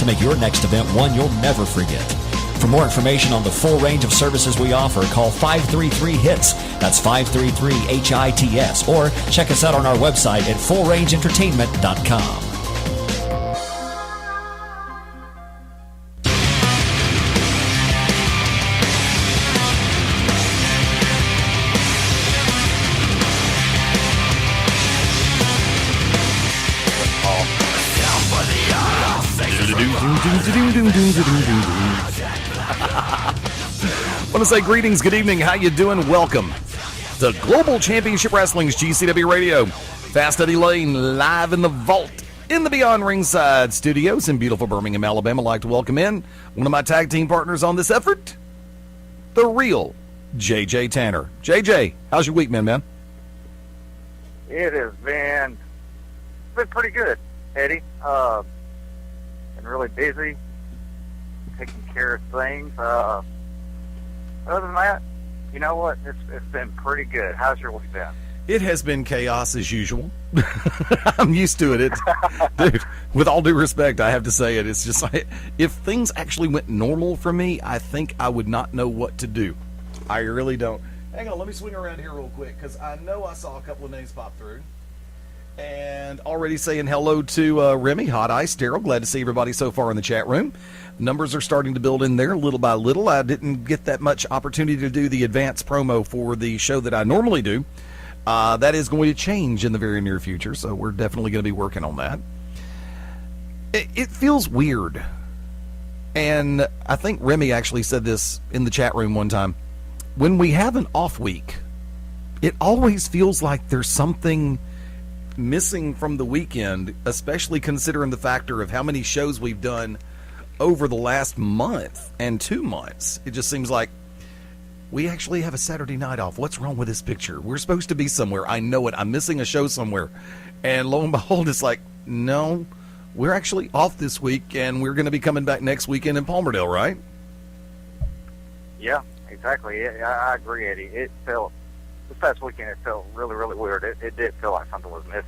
make your next event one you'll never forget. For more information on the full range of services we offer, call 533-HITS. That's 533-HITS. Or check us out on our website at fullrangeentertainment.com. I want to say greetings, good evening, how you doing? Welcome to Global Championship Wrestling's GCW Radio. Fast Eddie Layne live in the vault in the Beyond Ringside Studios in beautiful Birmingham, Alabama. I'd like to welcome in one of my tag team partners on this effort, the real JJ Tanner. JJ, how's your week, man? It has been pretty good, Eddie. Been really busy, taking care of things. Other than that, you know what? It's been pretty good. How's your week been? It has been chaos as usual. I'm used to it. Dude, with all due respect, I have to say it. It's just like, if things actually went normal for me, I think I would not know what to do. I really don't. Hang on, let me swing around here real quick, because I know I saw a couple of names pop through. And already saying hello to Remy, Hot Ice, Daryl. Glad to see everybody so far in the chat room. Numbers are starting to build in there little by little. I didn't get that much opportunity to do the advanced promo for the show that I normally do. That is going to change in the very near future, so we're definitely going to be working on that. It feels weird. And I think Remy actually said this in the chat room one time. When we have an off week, it always feels like there's something missing from the weekend, especially considering the factor of how many shows we've done over the last month and 2 months. It just seems like we actually have a Saturday night off. What's wrong with this picture? We're supposed to be somewhere. I know it. I'm missing a show somewhere. And lo and behold, it's like, no, we're actually off this week, and we're going to be coming back next weekend in Palmerdale, right? Yeah, exactly. I agree, Eddie. It felt, this past weekend, it felt really, really weird. It did feel like something was missing.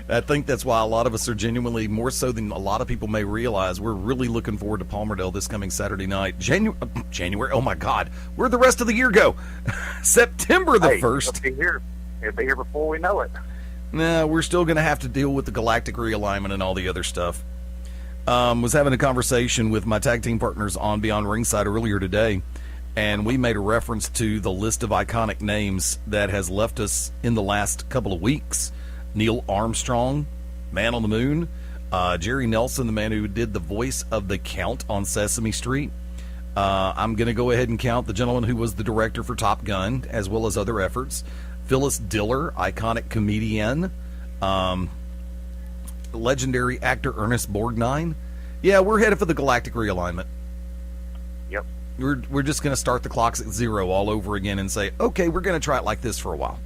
I think that's why a lot of us are genuinely, more so than a lot of people may realize, we're really looking forward to Palmerdale this coming Saturday night. January, oh my God, where'd the rest of the year go? September the 1st. It'll be here before we know it. Nah, we're still going to have to deal with the galactic realignment and all the other stuff. Was having a conversation with my tag team partners on Beyond Ringside earlier today, and we made a reference to the list of iconic names that has left us in the last couple of weeks. Neil Armstrong, Man on the Moon, Jerry Nelson, the man who did the voice of the Count on Sesame Street. I'm going to go ahead and count the gentleman who was the director for Top Gun, as well as other efforts. Phyllis Diller, iconic comedian. Legendary actor Ernest Borgnine. Yeah, we're headed for the galactic realignment. Yep. We're just going to start the clocks at zero all over again and say, okay, we're going to try it like this for a while.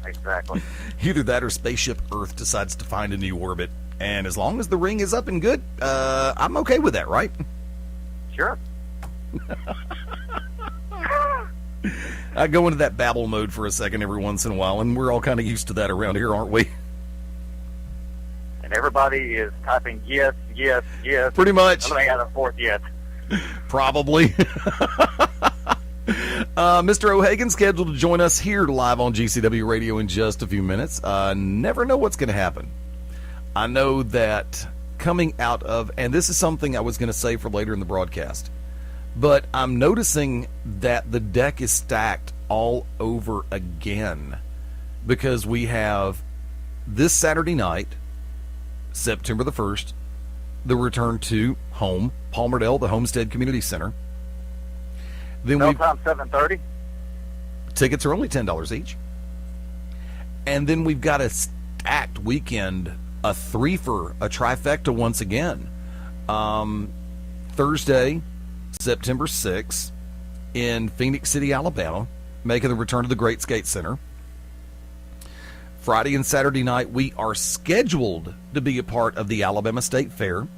Exactly. Either that or Spaceship Earth decides to find a new orbit. And as long as the ring is up and good, I'm okay with that, right? Sure. I go into that babble mode for a second every once in a while, and we're all kind of used to that around here, aren't we? And everybody is typing yes, yes, yes. Pretty much. Nobody got a fourth yet. Probably. Mr. O'Hagan scheduled to join us here live on GCW Radio in just a few minutes. Never know what's going to happen. I know that coming out of, and this is something I was going to say for later in the broadcast, but I'm noticing that the deck is stacked all over again, because we have this Saturday night, September the 1st, the return to home, Palmerdale, the Homestead Community Center. Then time 7:30. Tickets are only $10 each. And then we've got a stacked weekend, a threefer, a trifecta once again. Thursday, September 6th, in Phoenix City, Alabama, making the return to the Great Skate Center. Friday and Saturday night, we are scheduled to be a part of the Alabama State Fair.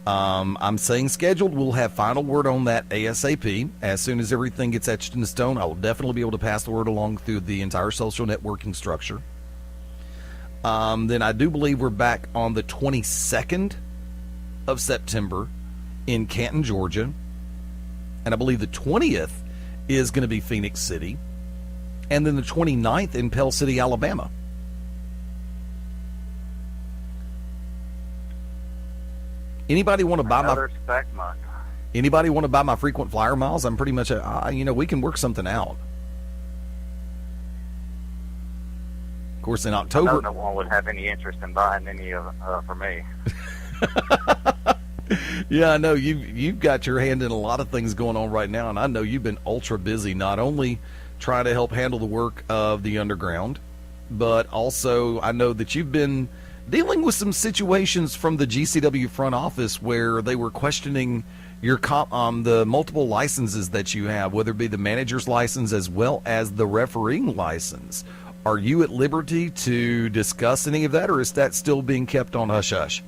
I'm saying scheduled. We'll have final word on that ASAP. As soon as everything gets etched in stone, I will definitely be able to pass the word along through the entire social networking structure. Then I do believe we're back on the 22nd of September in Canton, Georgia. And I believe the 20th is going to be Phoenix City. And then the 29th in Pell City, Alabama. Anybody want to buy Anybody want to buy my frequent flyer miles? I'm pretty much we can work something out. Of course, in October, I know no one would have any interest in buying any of for me. Yeah, I know you've got your hand in a lot of things going on right now, and I know you've been ultra busy, not only trying to help handle the work of the underground, but also I know that you've been dealing with some situations from the GCW front office where they were questioning your the multiple licenses that you have, whether it be the manager's license as well as the refereeing license. Are you at liberty to discuss any of that, or is that still being kept on hush-hush?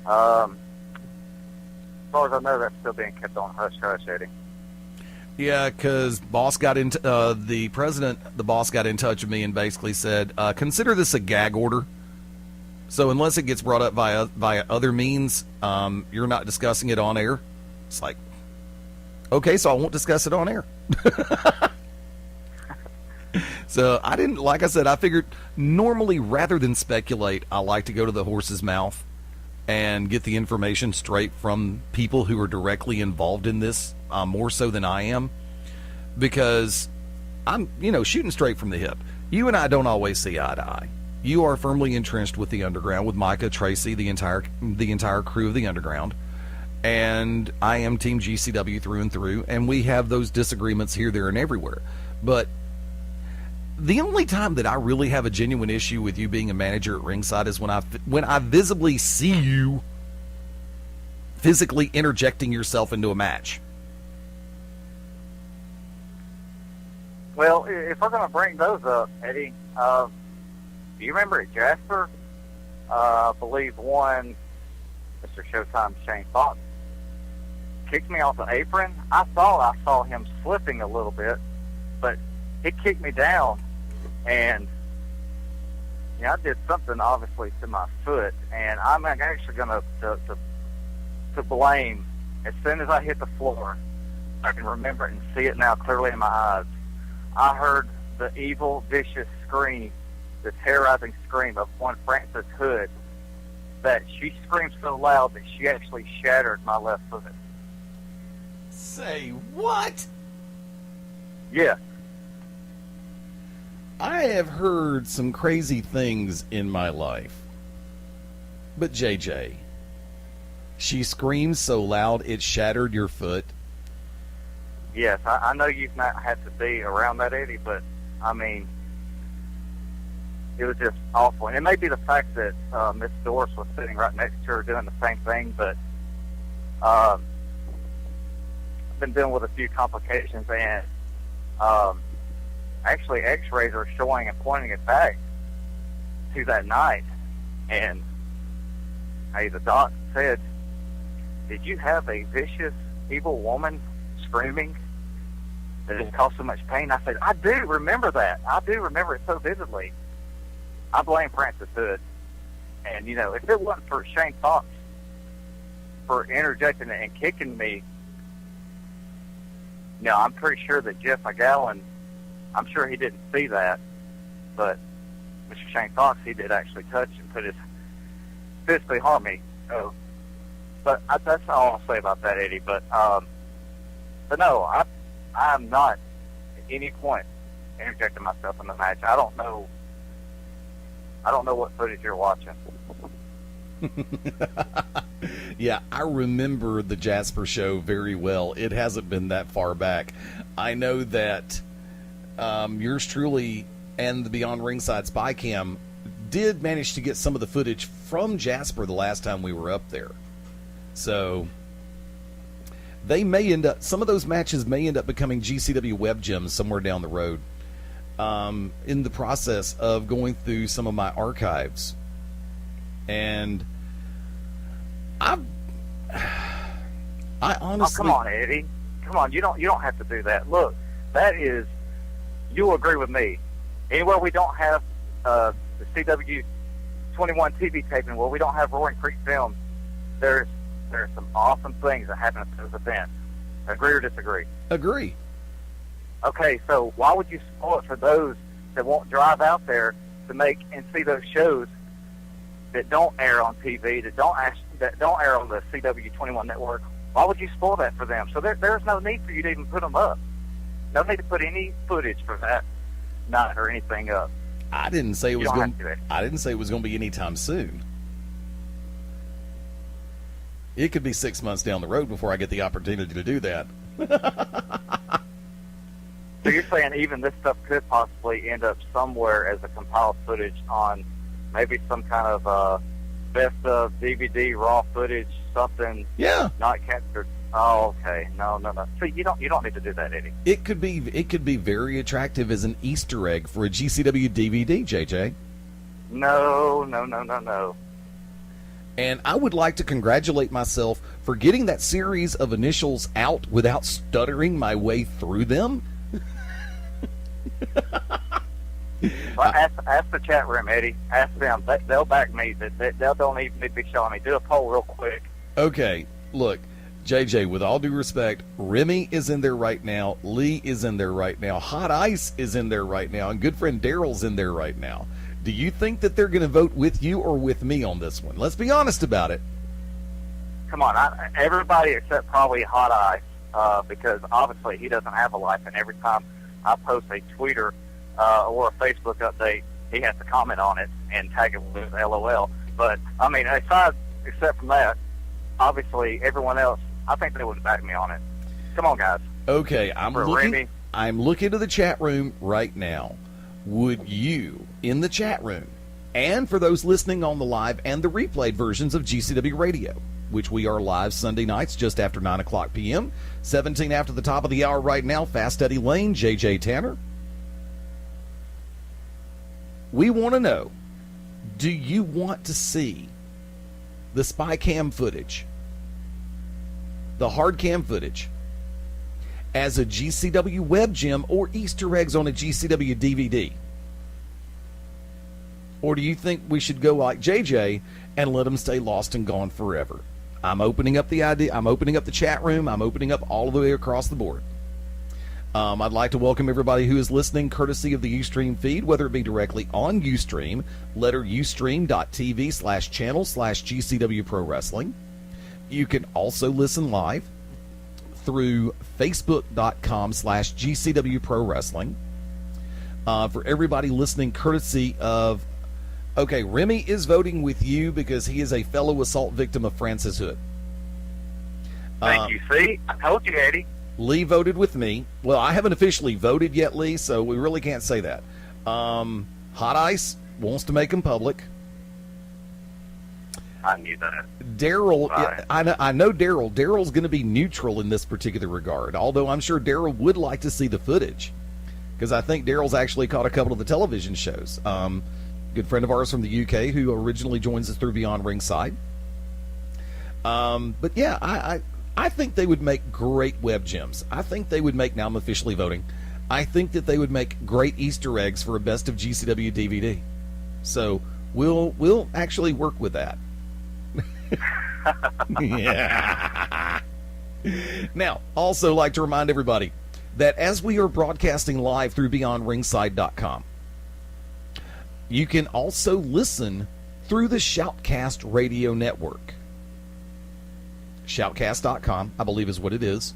As far as I know, that's still being kept on hush-hush, Eddie. Yeah, because the boss got in touch with me and basically said, consider this a gag order. So unless it gets brought up via other means, you're not discussing it on air. It's like, okay, so I won't discuss it on air. So I didn't, like I said, I figured normally rather than speculate, I like to go to the horse's mouth and get the information straight from people who are directly involved in this, more so than I am, because I'm, shooting straight from the hip. You and I don't always see eye to eye. You are firmly entrenched with the underground, with Micah, Tracy, the entire crew of the underground, and I am Team GCW through and through, and we have those disagreements here, there, and everywhere. But the only time that I really have a genuine issue with you being a manager at ringside is when I visibly see you physically interjecting yourself into a match. Well, if we're going to bring those up, Eddie, do you remember at Jasper? I believe one, Mr. Showtime Shane Fox kicked me off the apron. I saw him slipping a little bit, but he kicked me down, and I did something obviously to my foot, and I'm actually going to blame. As soon as I hit the floor, I can remember it and see it now clearly in my eyes. I heard the evil, vicious scream, the terrorizing scream of one Frances Hood, that she screamed so loud that she actually shattered my left foot. Say what? Yeah. I have heard some crazy things in my life. But JJ, she screamed so loud it shattered your foot? Yes, I know you've not had to be around that, Eddie, but, I mean, it was just awful. And it may be the fact that Miss Doris was sitting right next to her doing the same thing, but I've been dealing with a few complications, and actually x-rays are showing and pointing it back to that night. And, hey, the doc said, did you have a vicious, evil woman screaming that it caused so much pain? I said, I do remember that. I do remember it so vividly. I blame Frances Hood. And, if it wasn't for Shane Fox for interjecting and kicking me, I'm pretty sure that Jeff McGowan, I'm sure he didn't see that, but Mr. Shane Fox, he did actually touch and put his physically harm me. So, but that's all I'll say about that, Eddie. But no, I'm not at any point interjecting myself in the match. I don't know what footage you're watching. Yeah, I remember the Jasper show very well. It hasn't been that far back. I know that yours truly and the Beyond Ringside Spy Cam did manage to get some of the footage from Jasper the last time we were up there. So they may end up, some of those matches may end up becoming GCW web gems somewhere down the road. In the process of going through some of my archives, and I honestly, come on, Eddie, come on, you don't have to do that. Look, that is, you'll agree with me. Anywhere we don't have the CW 21 TV taping, where we don't have Roaring Creek Films, there's some awesome things that happen at those events. Agree or disagree? Agree. Okay, so why would you spoil it for those that won't drive out there to make and see those shows that don't air on TV, that don't air on the CW21 network? Why would you spoil that for them? So there's no need for you to even put them up. No need to put any footage for that night or anything up. I didn't say it was going to be anytime soon. It could be 6 months down the road before I get the opportunity to do that. So you're saying even this stuff could possibly end up somewhere as a compiled footage on maybe some kind of best of DVD raw footage, something not captured. Oh, okay. No. So you don't need to do that, Eddie. It could be very attractive as an Easter egg for a GCW DVD, JJ. No. And I would like to congratulate myself for getting that series of initials out without stuttering my way through them. Well, ask the chat room, Eddie. Ask them. They'll back me. They don't even need to be showing me. Do a poll real quick. Okay, look, JJ, with all due respect, Remy is in there right now. Lee is in there right now. Hot Ice is in there right now. And good friend Daryl's in there right now. Do you think that they're going to vote with you or with me on this one? Let's be honest about it. Come on. Everybody except probably Hot Ice, because obviously he doesn't have a life, and every time I post a Twitter or a Facebook update, he has to comment on it and tag it with LOL. But, I mean, except from that, obviously everyone else, I think they would back me on it. Come on, guys. Okay, I'm looking to the chat room right now. Would you, in the chat room, and for those listening on the live and the replayed versions of GCW Radio, which we are live Sunday nights just after 9 o'clock p.m., 17 after the top of the hour right now, Fast Eddie Layne, JJ Tanner. We want to know, do you want to see the spy cam footage, the hard cam footage, as a GCW web gem or Easter eggs on a GCW DVD? Or do you think we should go like JJ and let them stay lost and gone forever? I'm opening up the idea. I'm opening up the chat room. I'm opening up all the way across the board. I'd like to welcome everybody who is listening courtesy of the Ustream feed, whether it be directly on Ustream, letter ustream.tv/channel/GCW Pro Wrestling. You can also listen live through facebook.com/GCW Pro Wrestling. For everybody listening courtesy of, okay, Remy is voting with you because he is a fellow assault victim of Francis Hood. Thank you. See, I told you, Eddie. Lee voted with me. Well, I haven't officially voted yet, Lee, so we really can't say that. Hot Ice wants to make him public. I knew that. Daryl, I know Daryl. Daryl's going to be neutral in this particular regard, although I'm sure Daryl would like to see the footage, because I think Daryl's actually caught a couple of the television shows. Good friend of ours from the UK who originally joins us through Beyond Ringside. But yeah, I think they would make great web gems. I think they would make, now I'm officially voting, I think that they would make great Easter eggs for a Best of GCW DVD. So we'll actually work with that. Yeah. Now, also like to remind everybody that as we are broadcasting live through BeyondRingside.com, you can also listen through the Shoutcast Radio Network. Shoutcast.com, I believe is what it is.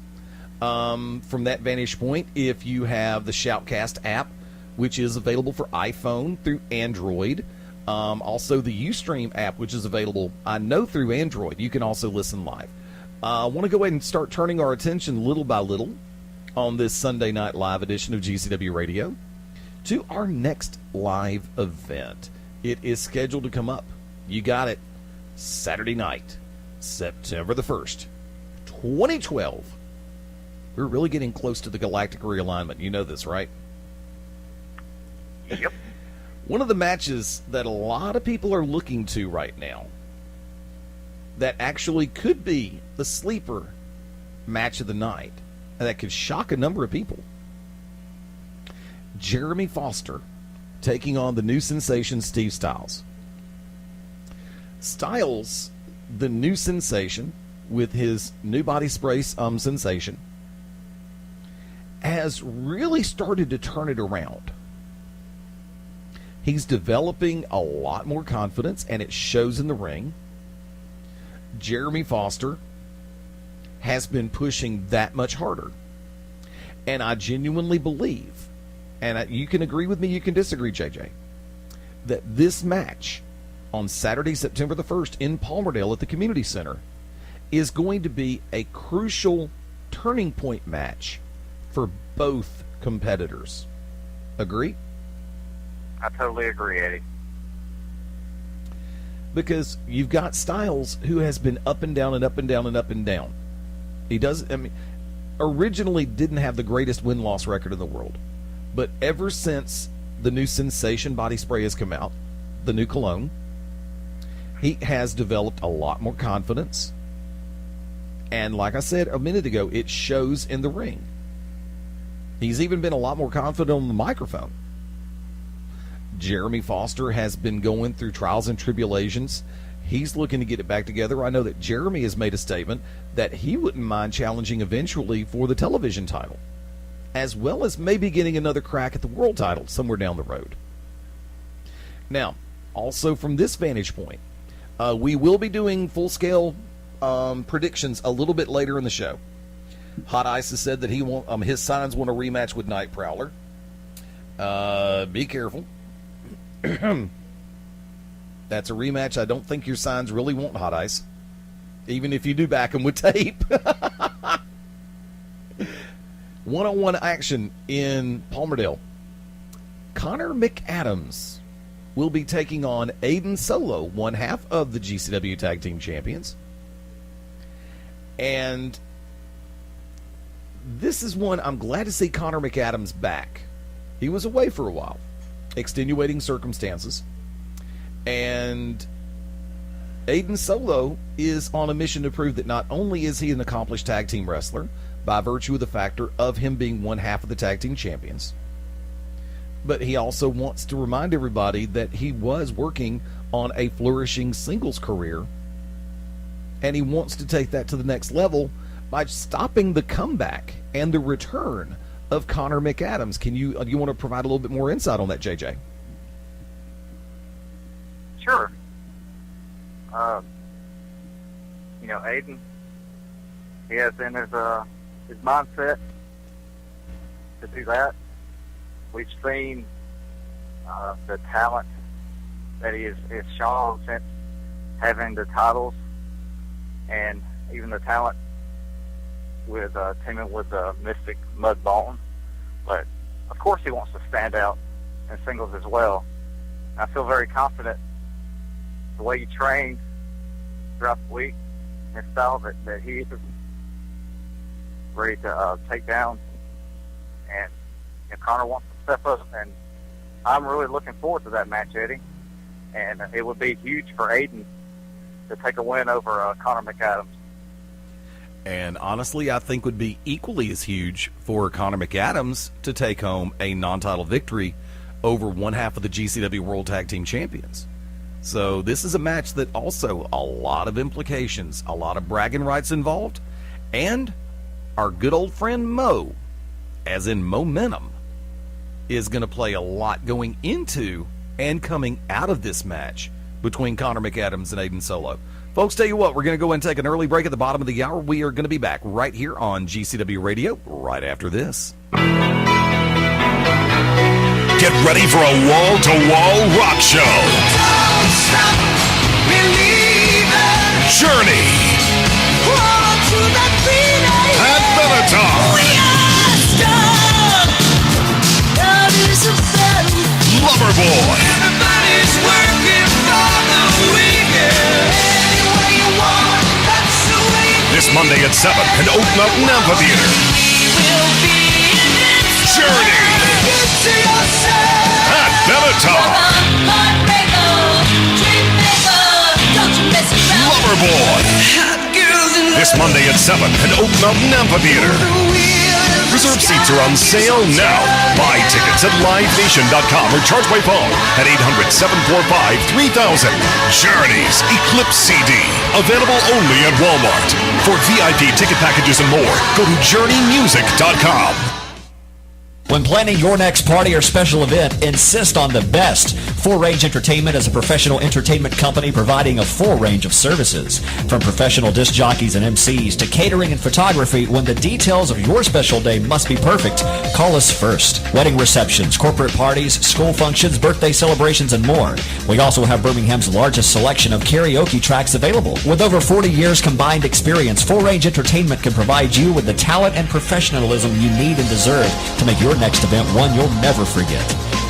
From that vantage point, if you have the Shoutcast app, which is available for iPhone through Android, also the Ustream app, which is available, I know, through Android, you can also listen live. I want to go ahead and start turning our attention little by little on this Sunday night live edition of GCW Radio to our next live event. It is scheduled to come up. You got it. Saturday night, September the 1st, 2012. We're really getting close to the Galactic Realignment. You know this, right? Yep. One of the matches that a lot of people are looking to right now that actually could be the sleeper match of the night, and that could shock a number of people. Jeremy Foster taking on the new sensation Steve Styles. Styles the new sensation with his new body spray sensation has really started to turn it around. He's developing a lot more confidence, and it shows in the ring. Jeremy Foster has been pushing that much harder. And I genuinely believe, and you can agree with me, you can disagree, JJ, that this match on Saturday, September the 1st in Palmerdale at the Community Center is going to be a crucial turning point match for both competitors. Agree? I totally agree, Eddie. Because you've got Styles, who has been up and down and up and down and up and down. He does, originally didn't have the greatest win-loss record in the world. But ever since the new Sensation body spray has come out, the new cologne, he has developed a lot more confidence. And like I said a minute ago, it shows in the ring. He's even been a lot more confident on the microphone. Jeremy Foster has been going through trials and tribulations. He's looking to get it back together. I know that Jeremy has made a statement that he wouldn't mind challenging eventually for the television title, as well as maybe getting another crack at the world title somewhere down the road. Now, also from this vantage point, we will be doing full-scale predictions a little bit later in the show. Hot Ice has said that his Signs want a rematch with Night Prowler. Be careful. That's a rematch I don't think your Signs really want, Hot Ice, even if you do back them with tape. One-on-one action in Palmerdale. Connor McAdams will be taking on Aiden Solo, one half of the GCW Tag Team Champions. And this is one I'm glad to see Connor McAdams back. He was away for a while. Extenuating circumstances. And Aiden Solo is on a mission to prove that not only is he an accomplished tag team wrestler, by virtue of the factor of him being one half of the tag team champions, but he also wants to remind everybody that he was working on a flourishing singles career, and he wants to take that to the next level by stopping the comeback and the return of Connor McAdams. Do you want to provide a little bit more insight on that, JJ? Sure. Aiden, he has in his mindset to do that. We've seen the talent that he has shown since having the titles, and even the talent with teaming with Mystic Mudbone. But of course, he wants to stand out in singles as well. I feel very confident the way he trains throughout the week, his style that he is ready to take down. And Connor wants to step up, and I'm really looking forward to that match, Eddie. And it would be huge for Aiden to take a win over Connor McAdams. And honestly, I think would be equally as huge for Connor McAdams to take home a non-title victory over one half of the GCW World Tag Team Champions. So this is a match that also a lot of implications, a lot of bragging rights involved, and our good old friend Mo, as in momentum, is going to play a lot going into and coming out of this match between Connor McAdams and Aiden Solo. Folks, tell you what, we're going to go and take an early break at the bottom of the hour. We are going to be back right here on GCW Radio right after this. Get ready for a wall-to-wall rock show. Don't stop believing. Journey. On to that freedom. And Bellator. We are strong. God is a battle. Loverboy. Everybody's working for the weekend. Any way you want, that's the way it This Monday at 7 in Oak Mountain Amphitheater. will be. Journey. Get to yourself. At Bellator. Loverboy. This Monday at 7 in Oak Mountain Amphitheater. Reserve seats are on sale now. Buy tickets at livenation.com or charge by phone at 800-745-3000. Journey's Eclipse CD. Available only at Walmart. For VIP ticket packages and more, go to journeymusic.com. When planning your next party or special event, insist on the best. Full Range Entertainment is a professional entertainment company providing a full range of services. From professional disc jockeys and MCs to catering and photography, when the details of your special day must be perfect, call us first. Wedding receptions, corporate parties, school functions, birthday celebrations, and more. We also have Birmingham's largest selection of karaoke tracks available. With over 40 years combined experience, Full Range Entertainment can provide you with the talent and professionalism you need and deserve to make your next event one you'll never forget.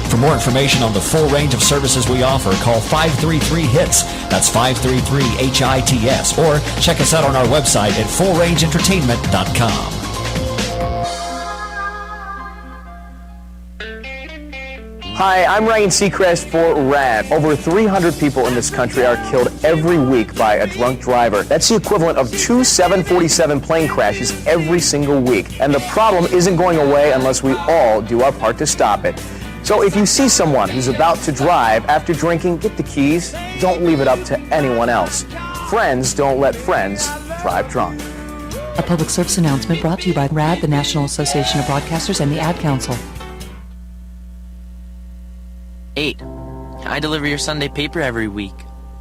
For more information on the full range of services we offer, call 533-HITS. That's 533-HITS. Or check us out on our website at fullrangeentertainment.com. Hi, I'm Ryan Seacrest for RAD. Over 300 people in this country are killed every week by a drunk driver. That's the equivalent of 2 747 plane crashes every single week. And the problem isn't going away unless we all do our part to stop it. So if you see someone who's about to drive after drinking, get the keys. Don't leave it up to anyone else. Friends don't let friends drive drunk. A public service announcement brought to you by RAD, the National Association of Broadcasters, and the Ad Council. 8. I deliver your Sunday paper every week.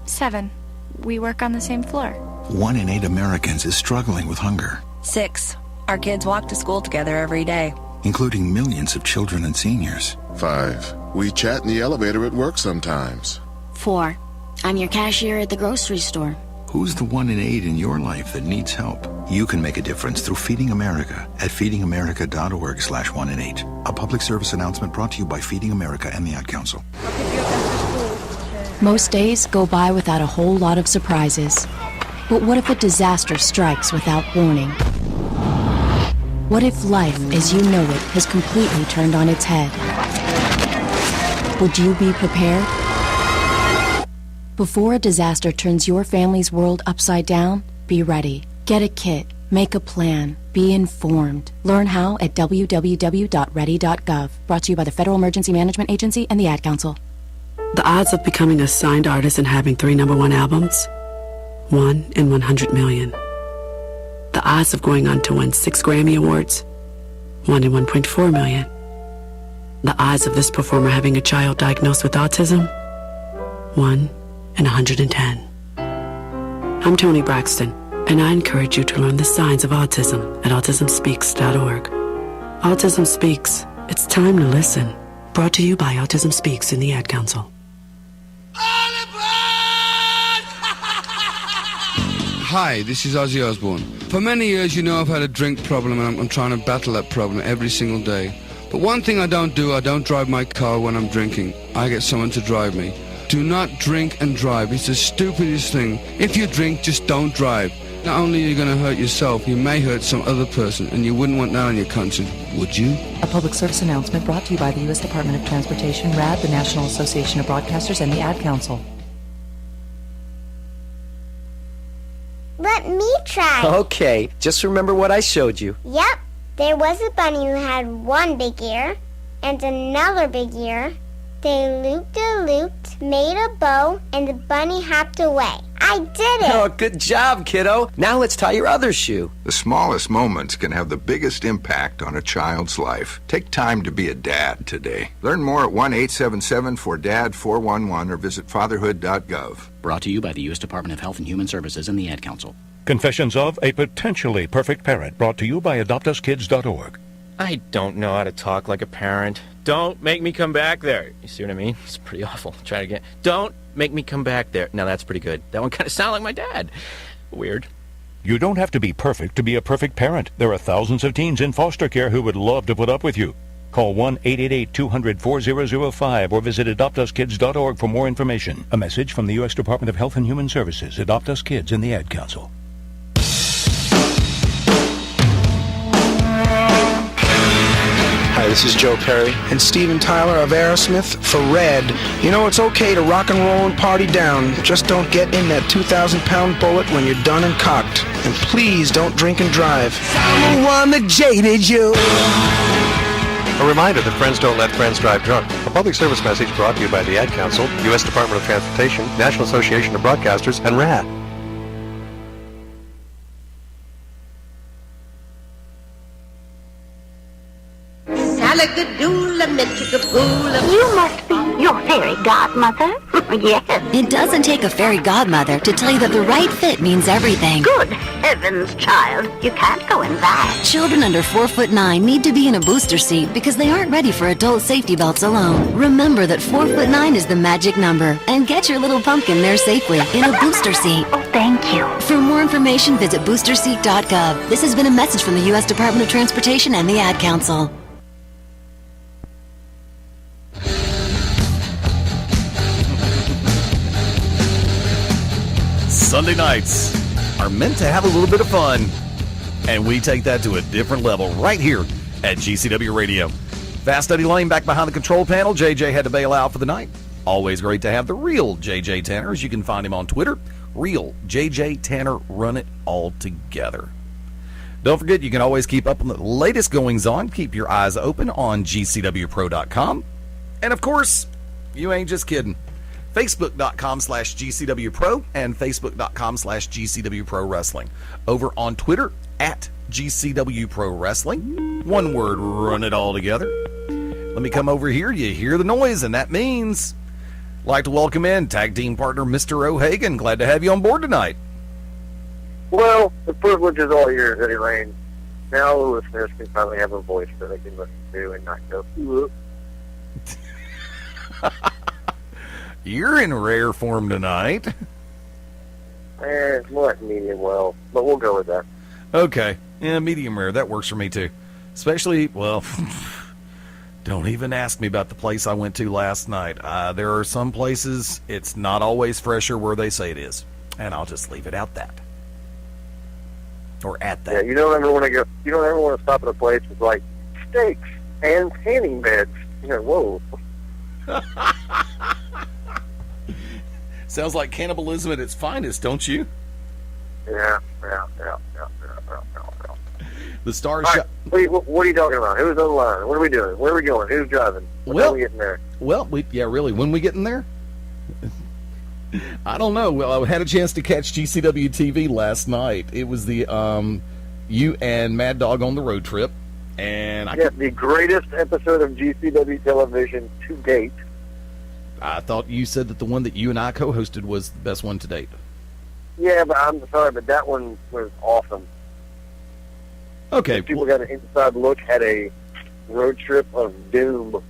7. We work on the same floor. 1 in 8 Americans is struggling with hunger. 6. Our kids walk to school together every day, including millions of children and seniors. 5. We chat in the elevator at work sometimes. 4. I'm your cashier at the grocery store. Who's the 1 in 8 in your life that needs help? You can make a difference through Feeding America at feedingamerica.org/1 in 8. A public service announcement brought to you by Feeding America and the Ad Council. Most days go by without a whole lot of surprises. But what if a disaster strikes without warning? What if life, as you know it, has completely turned on its head? Would you be prepared? Before a disaster turns your family's world upside down, be ready. Get a kit. Make a plan. Be informed. Learn how at www.ready.gov. Brought to you by the Federal Emergency Management Agency and the Ad Council. The odds of becoming a signed artist and having 3 #1 albums? 1 in 100 million. The odds of going on to win 6 Grammy Awards? 1 in 1.4 million. The odds of this performer having a child diagnosed with autism? 1 in 110. I'm Toni Braxton, and I encourage you to learn the signs of autism at autismspeaks.org. Autism Speaks. It's time to listen. Brought to you by Autism Speaks and the Ad Council. Hi, this is Ozzy Osbourne. For many years, you know I've had a drink problem, and I'm trying to battle that problem every single day. But one thing I don't drive my car when I'm drinking. I get someone to drive me. Do not drink and drive. It's the stupidest thing. If you drink, just don't drive. Not only are you going to hurt yourself, you may hurt some other person, and you wouldn't want that on your conscience, would you? A public service announcement brought to you by the U.S. Department of Transportation, RAD, the National Association of Broadcasters, and the Ad Council. Let me try. Okay, just remember what I showed you. Yep, there was a bunny who had one big ear and another big ear. They looped-a-looped, made a bow, and the bunny hopped away. I did it! Oh, good job, kiddo. Now let's tie your other shoe. The smallest moments can have the biggest impact on a child's life. Take time to be a dad today. Learn more at 1-877-4DAD-411 or visit fatherhood.gov. Brought to you by the U.S. Department of Health and Human Services and the Ad Council. Confessions of a Potentially Perfect Parent, brought to you by AdoptUsKids.org. I don't know how to talk like a parent. Don't make me come back there. You see what I mean? It's pretty awful. Try it again. Don't make me come back there. Now that's pretty good. That one kind of sounded like my dad. Weird. You don't have to be perfect to be a perfect parent. There are thousands of teens in foster care who would love to put up with you. Call 1-888-200-4005 or visit AdoptUsKids.org for more information. A message from the U.S. Department of Health and Human Services, Adopt Us Kids, and the Ad Council. Hi, this is Joe Perry and Steven Tyler of Aerosmith for Red. You know, it's okay to rock and roll and party down. Just don't get in that 2,000-pound bullet when you're done and cocked. And please don't drink and drive. I'm the one that jaded you. A reminder that friends don't let friends drive drunk. A public service message brought to you by the Ad Council, U.S. Department of Transportation, National Association of Broadcasters, and RAD. You must be your fairy godmother. Yes. It doesn't take a fairy godmother to tell you that the right fit means everything. Good heavens, child. You can't go in that. Children under 4'9" need to be in a booster seat because they aren't ready for adult safety belts alone. Remember that 4'9" is the magic number, and get your little pumpkin there safely in a booster seat. Oh, thank you. For more information, visit boosterseat.gov. This has been a message from the U.S. Department of Transportation and the Ad Council. Sunday nights are meant to have a little bit of fun, and we take that to a different level right here at GCW Radio. Fast Eddie Layne back behind the control panel. JJ had to bail out for the night. Always great to have the real JJ Tanner, as you can find him on Twitter. Real JJ Tanner, run it all together. Don't forget, you can always keep up on the latest goings-on. Keep your eyes open on GCWPro.com. And, of course, you ain't just kidding. Facebook.com/GCWPro and Facebook.com/GCWProWrestling. Over on Twitter, at GCWProWrestling. One word, run it all together. Let me come over here. You hear the noise, and that means I'd like to welcome in tag team partner Mr. O'Hagan. Glad to have you on board tonight. Well, the privilege is all yours, Eddie Layne. Now the listeners can finally have a voice that they can listen to and not go, whoop. You're in rare form tonight. What medium well, but we'll go with that. Okay. Yeah, medium rare. That works for me, too. Especially, well, don't even ask me about the place I went to last night. There are some places it's not always fresher where they say it is. And I'll just leave it out that. Or at that. Yeah, you don't ever want to go, you don't ever want to stop at a place with, like, steaks and tanning beds. You know, whoa. Sounds like cannibalism at its finest, don't you? Yeah. The Star Shot. Shot. What are you talking about? Who's on the line? What are we doing? Where are we going? Who's driving? When are we getting there? Well, really, when we getting there? I don't know. Well, I had a chance to catch GCW TV last night. It was the you and Mad Dog on the road trip, and the greatest episode of GCW television to date. I thought you said that the one that you and I co-hosted was the best one to date. Yeah, but I'm sorry, but that one was awesome. Okay. People got an inside look at a road trip of doom.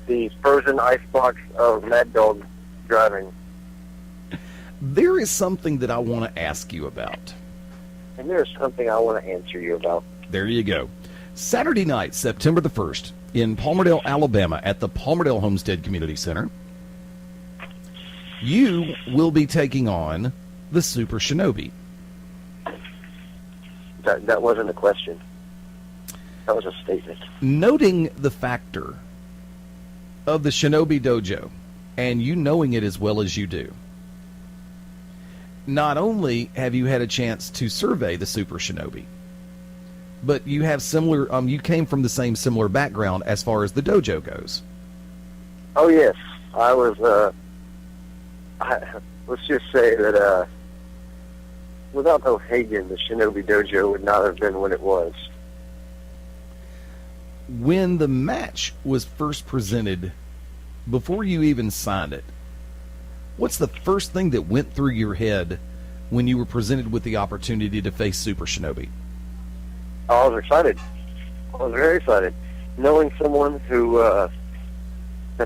The frozen icebox of Mad Dog driving. There is something that I want to ask you about. And there's something I want to answer you about. There you go. Saturday night, September the 1st, in Palmerdale, Alabama, at the Palmerdale Homestead Community Center, you will be taking on the Super Shinobi. That wasn't a question. That was a statement. Noting the factor of the Shinobi Dojo, and you knowing it as well as you do, not only have you had a chance to survey the Super Shinobi, but you have similar, you came from the same similar background as far as the dojo goes. Oh, yes. I was, let's just say that without O'Hagan, the Shinobi Dojo would not have been what it was. When the match was first presented, before you even signed it, what's the first thing that went through your head when you were presented with the opportunity to face Super Shinobi? I was excited. I was very excited. Knowing someone who has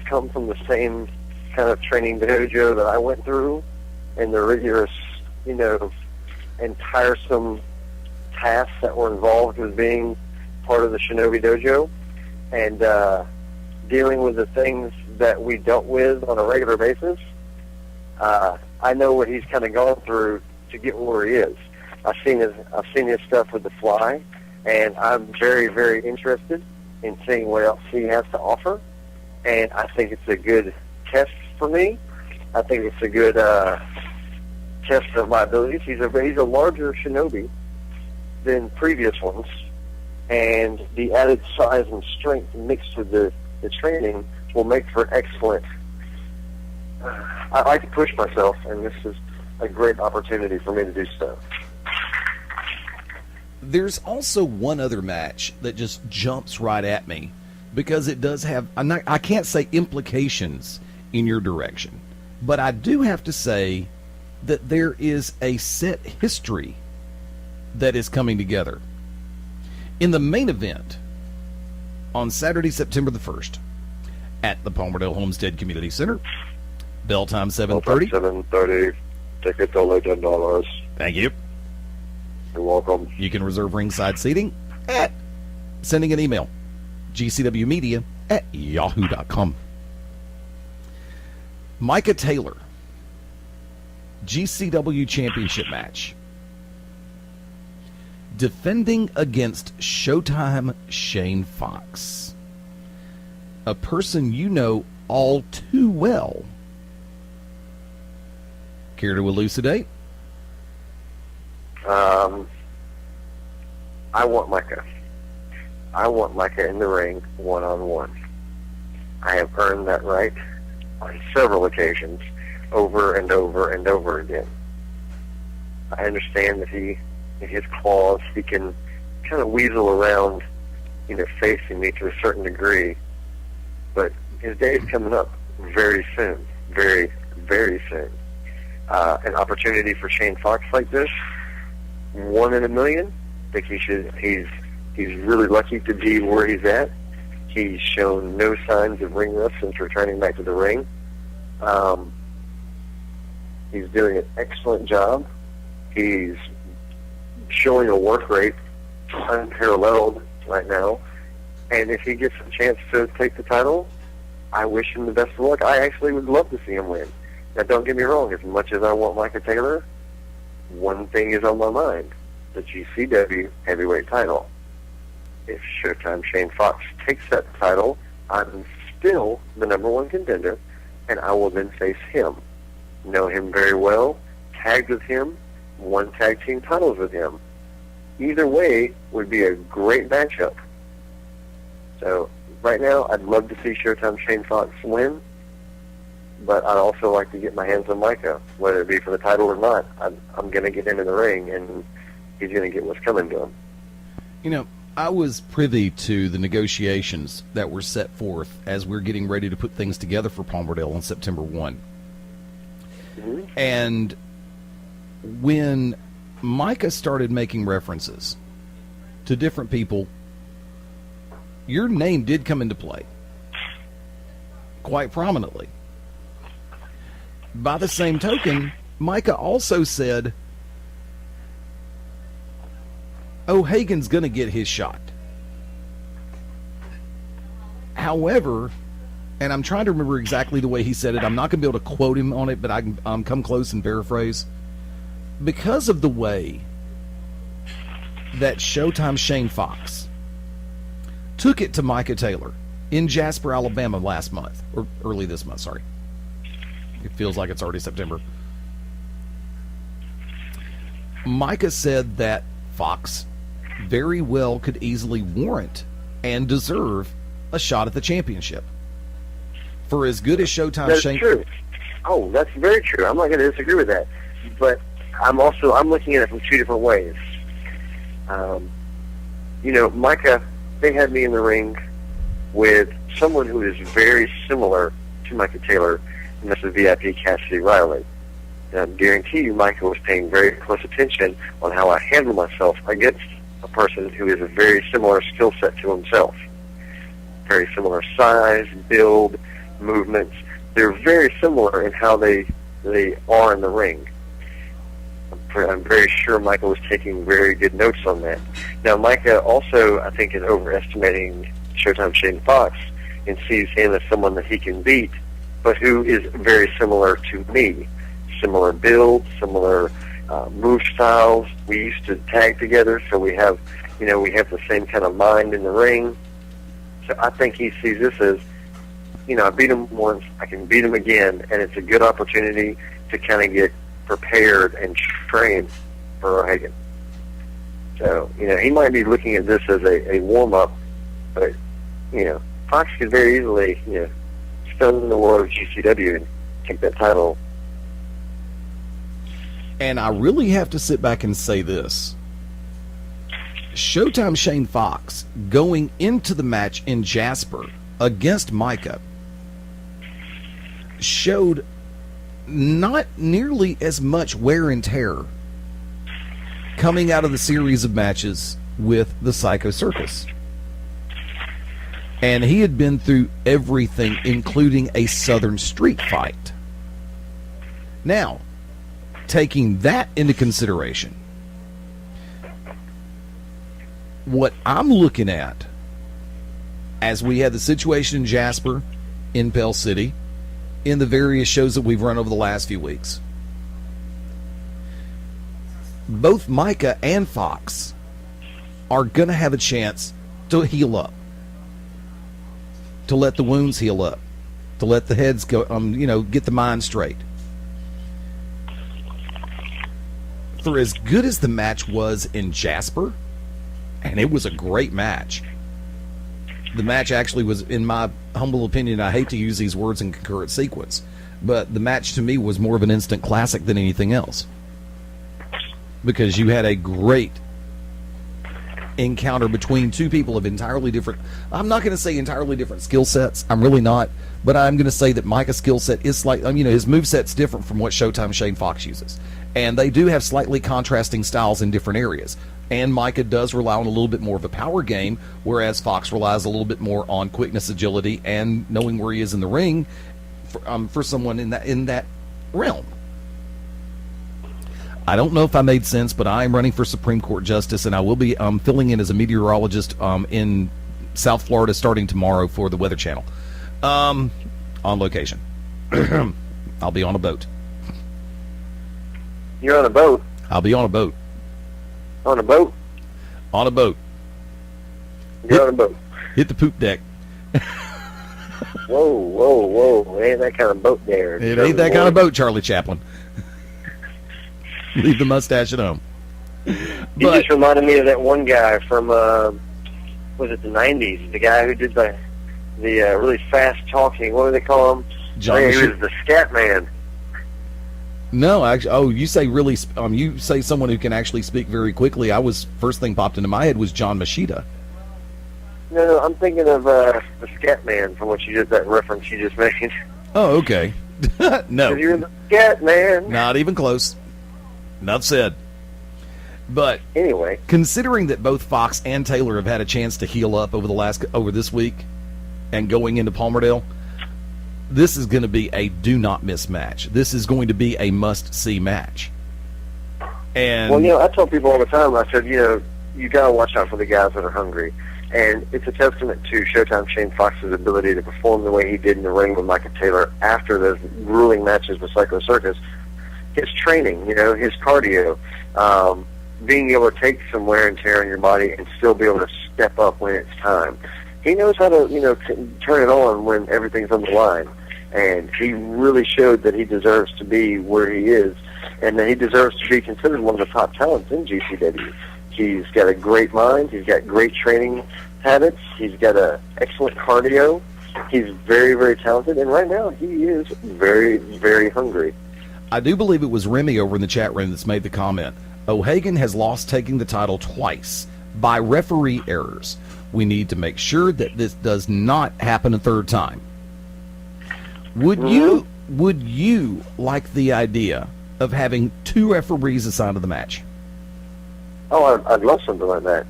come from the same kind of training dojo that I went through, and the rigorous, and tiresome tasks that were involved with being part of the Shinobi Dojo, and dealing with the things that we dealt with on a regular basis, I know what he's kind of gone through to get where he is. I've seen his stuff with the Fly, and I'm very, very interested and seeing what else he has to offer. And I think it's a good test for me. I think it's a good test of my abilities. He's a larger Shinobi than previous ones, and the added size and strength mixed with the training will make for excellent. I like to push myself, and this is a great opportunity for me to do so. There's also one other match that just jumps right at me because it does have, I can't say implications in your direction, but I do have to say that there is a set history that is coming together. In the main event on Saturday, September the 1st at the Palmerdale Homestead Community Center, bell time 7:30. 7:30. Tickets only $10. Thank you. You're welcome. You can reserve ringside seating at sending an email, gcwmedia@yahoo.com. Micah Taylor, GCW Championship match, defending against Showtime Shane Fox, a person you know all too well. Care to elucidate? I want Micah. I want Micah in the ring one-on-one. I have earned that right on several occasions, over and over and over again. I understand that he, in his claws, he can kind of weasel around, facing me to a certain degree, but his day is coming up very soon, very, very soon. An opportunity for Shane Fox like this, 1 in a million. I think he's really lucky to be where he's at. He's shown no signs of ring rust since returning back to the ring. He's doing an excellent job. He's showing a work rate unparalleled right now. And if he gets a chance to take the title, I wish him the best of luck. I actually would love to see him win. Now, don't get me wrong. As much as I want Micah Taylor, one thing is on my mind: the GCW heavyweight title. If Showtime Shane Fox takes that title, I'm still the number one contender, and I will then face him. Know him very well, tagged with him, won tag team titles with him. Either way would be a great matchup. So right now, I'd love to see Showtime Shane Fox win, but I'd also like to get my hands on Micah, whether it be for the title or not. I'm going to get into the ring, and he's going to get what's coming to him. I was privy to the negotiations that were set forth as we're getting ready to put things together for Palmerdale on September 1. Mm-hmm. And when Micah started making references to different people, your name did come into play quite prominently. By the same token, Micah also said, O'Hagan's going to get his shot. However, and I'm trying to remember exactly the way he said it. I'm not going to be able to quote him on it, but I can come close and paraphrase. Because of the way that Showtime Shane Fox took it to Micah Taylor in Jasper, Alabama last month, or early this month, sorry. It feels like it's already September. Micah said that Fox very well could easily warrant and deserve a shot at the championship. For as good as Showtime That's Shane... true. Oh, that's very true. I'm not going to disagree with that. But I'm looking at it from two different ways. Micah, they had me in the ring with someone who is very similar to Micah Taylor, and that's the VIP Cassidy Riley. And I guarantee you Micah was paying very close attention on how I handle myself against a person who is a very similar skill set to himself. Very similar size, build, movements. They're very similar in how they are in the ring. I'm very sure Micah was taking very good notes on that. Now, Micah also, I think, is overestimating Showtime Shane Fox and sees him as someone that he can beat, but who is very similar to me. Similar build, similar move styles. We used to tag together, so we have the same kind of mind in the ring. So I think he sees this as, I beat him once, I can beat him again, and it's a good opportunity to kind of get prepared and trained for O'Hagan. So, he might be looking at this as a warm-up, but, Fox could very easily, stone in the world of GCW and take that title. And I really have to sit back and say this. Showtime Shane Fox going into the match in Jasper against Micah showed not nearly as much wear and tear coming out of the series of matches with the Psycho Circus. And he had been through everything, including a Southern Street fight. Now, taking that into consideration, what I'm looking at, as we had the situation in Jasper, in Pell City, in the various shows that we've run over the last few weeks, both Micah and Fox are going to have a chance to heal up, to let the wounds heal up, to let the heads go, get the mind straight. For as good as the match was in Jasper, and it was a great match, the match actually was, in my humble opinion, I hate to use these words in concurrent sequence, but the match to me was more of an instant classic than anything else. Because you had a great encounter between two people of entirely different, I'm not going to say entirely different skill sets, I'm really not, but I'm going to say that Micah's skill set is slightly, his moveset's different from what Showtime Shane Fox uses. And they do have slightly contrasting styles in different areas. And Micah does rely on a little bit more of a power game, whereas Fox relies a little bit more on quickness, agility, and knowing where he is in the ring for someone in that realm. I don't know if I made sense, but I am running for Supreme Court Justice, and I will be filling in as a meteorologist in South Florida starting tomorrow for the Weather Channel on location. I'll be on a boat. You're on a boat? I'll be on a boat. On a boat? On a boat. You're on a boat. Hit the poop deck. Whoa. Ain't that kind of boat there. It ain't that kind of boat, Charlie Chaplin. Leave the mustache at home. You just reminded me of that one guy from, was it the 90s? The guy who did the really fast talking. What do they call him? He was the Scat Man. No, actually, you say really, you say someone who can actually speak very quickly. First thing popped into my head was John Machida. No, I'm thinking of the Scat Man from what you did, that reference you just made. Oh, okay. No. You're the Scat Man. Not even close. Enough said. But anyway, considering that both Fox and Taylor have had a chance to heal up over this week and going into Palmerdale, this is going to be a do-not-miss match. This is going to be a must-see match. And well, I tell people all the time, I said, you got to watch out for the guys that are hungry. And it's a testament to Showtime Shane Fox's ability to perform the way he did in the ring with Micah Taylor after those grueling matches with Psycho Circus. His training, his cardio, being able to take some wear and tear on your body and still be able to step up when it's time. He knows how to, turn it on when everything's on the line. And he really showed that he deserves to be where he is and that he deserves to be considered one of the top talents in GCW. He's got a great mind. He's got great training habits. He's got an excellent cardio. He's very, very talented. And right now, he is very, very hungry. I do believe it was Remy over in the chat room that's made the comment. O'Hagan has lost taking the title twice by referee errors. We need to make sure that this does not happen a third time. Would you like the idea of having two referees assigned to the match? Oh, I'd love something like that.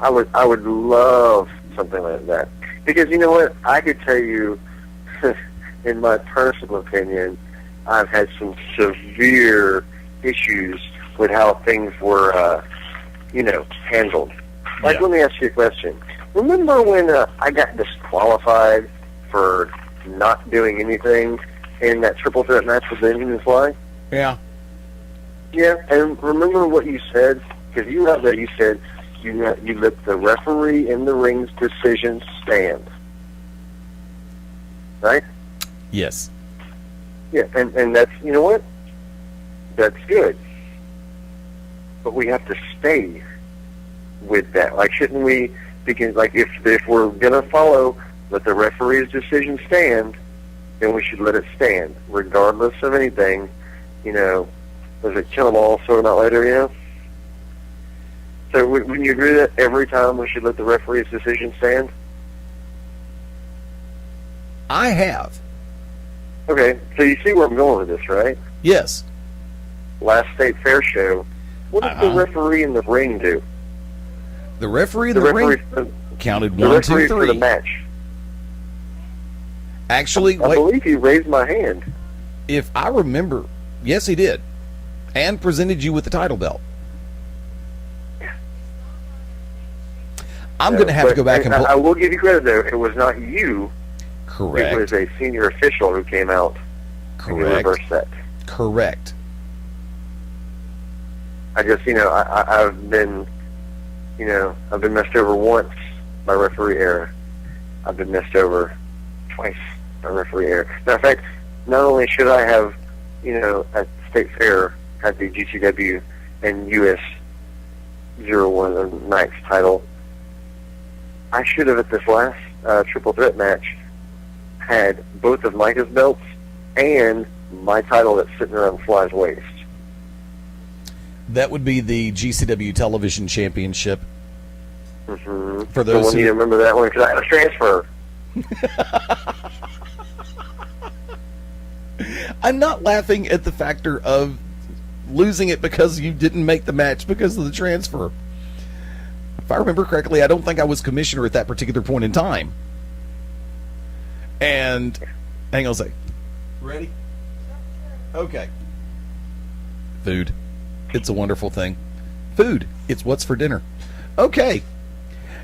I would love something like that. Because you know what? I could tell you, in my personal opinion, I've had some severe issues with how things were, handled. Like, Let me ask you a question. Remember when I got disqualified for not doing anything in that triple threat match with the Indian Fly? Yeah. Yeah, and remember what you said? Because you were out there, you said, you let the referee in the ring's decision stand. Right? Yes. Yeah, and that's, you know what? That's good. But we have to stay with that. Like, shouldn't we begin, like, if we're going to follow, let the referee's decision stand, then we should let it stand, regardless of anything. You know, does it kill them all, sort them out later, you know? So wouldn't you agree that every time we should let the referee's decision stand? I have. Okay, so you see where I'm going with this, right? Yes. Last State Fair show, what did the referee in the ring do? The referee in the ring counted 1, 2, 3. For the match. Actually, I believe he raised my hand. If I remember, yes, he did, and presented you with the title belt. I'm going to have to go back and... I will give you credit, though. It was not you. Correct. It was a senior official who came out. Correct. And reversed that. Correct. I just, I've been messed over once by referee error. I've been messed over twice by referee error. Matter of fact, not only should I have, at State Fair, had the GCW and US 01 Nights title, I should have, at this last triple threat match, had both of Micah's belts and my title that's sitting around Fly's waist. That would be the GCW Television Championship. Mm-hmm. For those who... you remember that one, because I had a transfer. I'm not laughing at the factor of losing it because you didn't make the match because of the transfer. If I remember correctly, I don't think I was commissioner at that particular point in time. And, hang on a second. Ready? Okay. Food. It's a wonderful thing. Food. It's what's for dinner. Okay.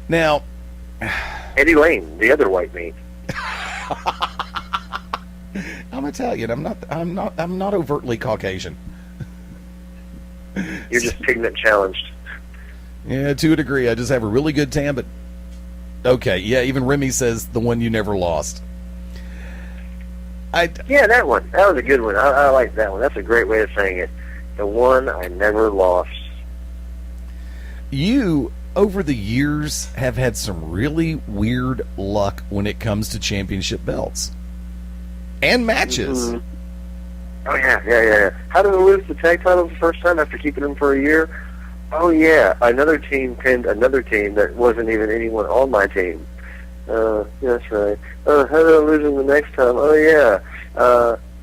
Now, Eddie Layne, the other white meat. I'm Italian. I'm not overtly Caucasian. You're just pigment challenged. Yeah, to a degree. I just have a really good tan, but okay. Yeah, even Remy says the one you never lost. Yeah, that one. That was a good one. I like that one. That's a great way of saying it. The one I never lost. You, over the years, have had some really weird luck when it comes to championship belts. And matches. Mm-hmm. Oh, yeah. How did I lose the tag titles the first time after keeping them for a year? Oh, yeah. Another team pinned another team that wasn't even anyone on my team. That's right. How did I lose them the next time? Oh, yeah.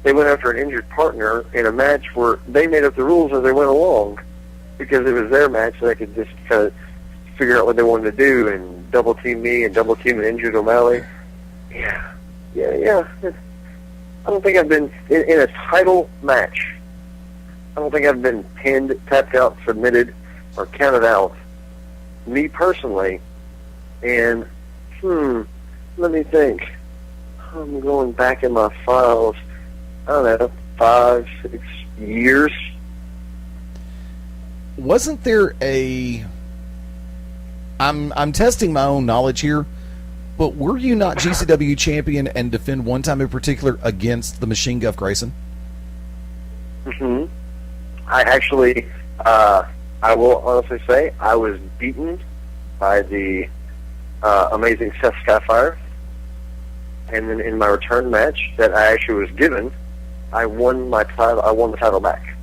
They went after an injured partner in a match where they made up the rules as they went along because it was their match, so they could just kind of figure out what they wanted to do and double team me and double team an injured O'Malley. Yeah. I don't think I've been in a title match. I don't think I've been pinned, tapped out, submitted, or counted out. Me personally, and let me think. I'm going back in my files. I don't know, 5, 6 years. Wasn't there a... I'm testing my own knowledge here, but were you not GCW champion and defend one time in particular against the Machine Guff Grayson? Mm-hmm. I actually, I will honestly say, I was beaten by the amazing Seth Skyfire. And then in my return match that I actually was given, I won my title. I won the title back.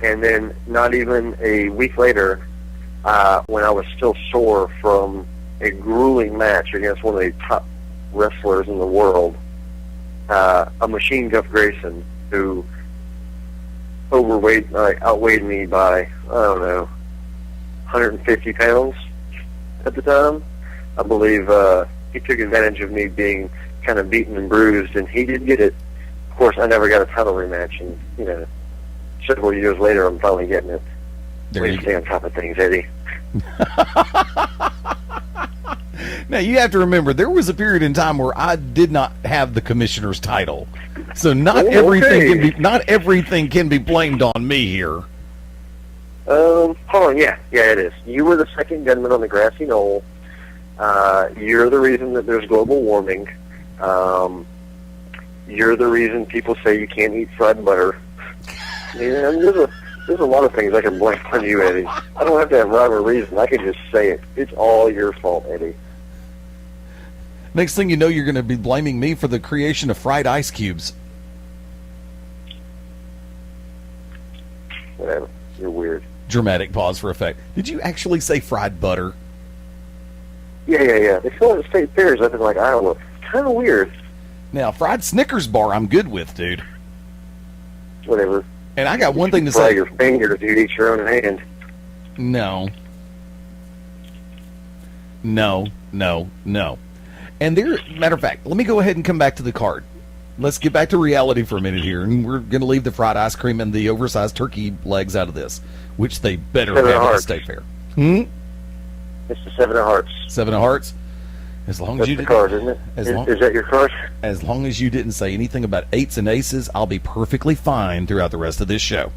And then not even a week later, when I was still sore from a grueling match against one of the top wrestlers in the world, a Machine Guff Grayson, who outweighed me by, I don't know, 150 pounds at the time. I believe he took advantage of me being kind of beaten and bruised, and he did get it. Of course, I never got a title rematch, and, several years later, I'm finally getting it. Way to stay on top of things, Eddie. Now, you have to remember, there was a period in time where I did not have the commissioner's title. So not everything can be blamed on me here. Hold Oh, yeah, it is. You were the second gunman on the grassy knoll. You're the reason that there's global warming. You're the reason people say you can't eat fried butter. Yeah, there's a lot of things I can blame on you, Eddie. I don't have to have rhyme or reason. I can just say it. It's all your fault, Eddie. Next thing you know, you're going to be blaming me for the creation of fried ice cubes. Whatever. You're weird. Dramatic pause for effect. Did you actually say fried butter? Yeah. They sell it at state fairs up in like Iowa. Kind of weird. Now, fried Snickers bar, I'm good with, dude. Whatever. And I got one thing to Fry say. your fingers, you eat your own hand. No. And matter of fact, let me go ahead and come back to the card. Let's get back to reality for a minute here, and we're going to leave the fried ice cream and the oversized turkey legs out of this, which they better have at the state fair. It's the Seven of Hearts. Seven of Hearts. As long That's as you the didn't, card, isn't it? Is that your card? As long as you didn't say anything about eights and aces, I'll be perfectly fine throughout the rest of this show.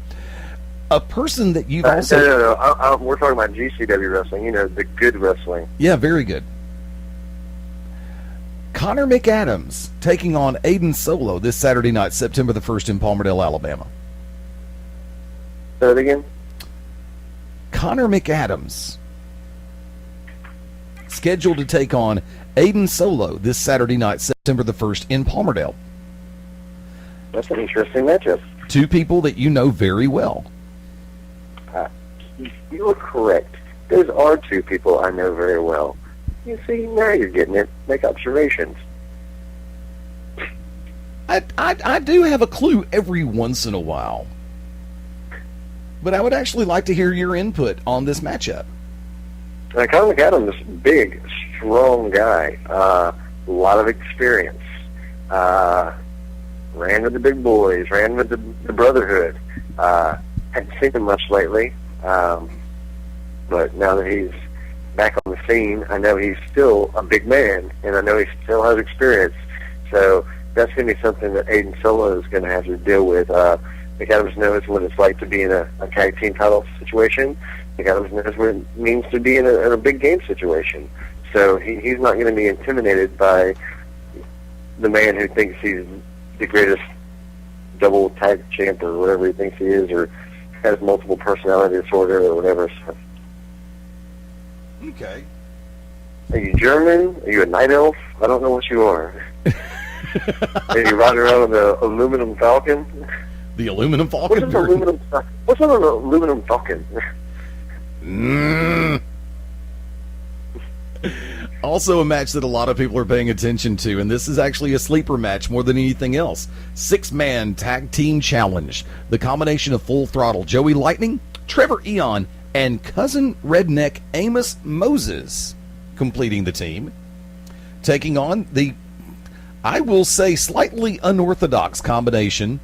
A person that you've also... No. We're talking about GCW wrestling, the good wrestling. Yeah, very good. Connor McAdams taking on Aiden Solo this Saturday night, September the 1st in Palmerdale, Alabama. Say it again? Connor McAdams scheduled to take on Aiden Solo this Saturday night, September the 1st in Palmerdale. That's an interesting matchup. Two people that you know very well. You are correct. Those are two people I know very well. You see, now you're getting it. Make observations. I do have a clue every once in a while. But I would actually like to hear your input on this matchup. Conor McAdams is a big, strong guy. A lot of experience. Ran with the big boys. Ran with the Brotherhood. Hadn't seen him much lately. But now that he's back on the scene, I know he's still a big man, and I know he still has experience. So that's going to be something that Aiden Solo is going to have to deal with. McAdams knows what it's like to be in a tag team title situation. McAdams knows what it means to be in a big game situation. So he's not going to be intimidated by the man who thinks he's the greatest double tag champ or whatever he thinks he is, or has multiple personality disorder or whatever. So. Okay. Are you German? Are you a night elf? I don't know what you are. Are you riding around on the aluminum falcon? The aluminum falcon? What's on an aluminum falcon? Also a match that a lot of people are paying attention to, and this is actually a sleeper match more than anything else. 6-man tag team challenge. The combination of Full Throttle Joey Lightning, Trevor Eon, and cousin redneck Amos Moses completing the team. Taking on the, I will say, slightly unorthodox combination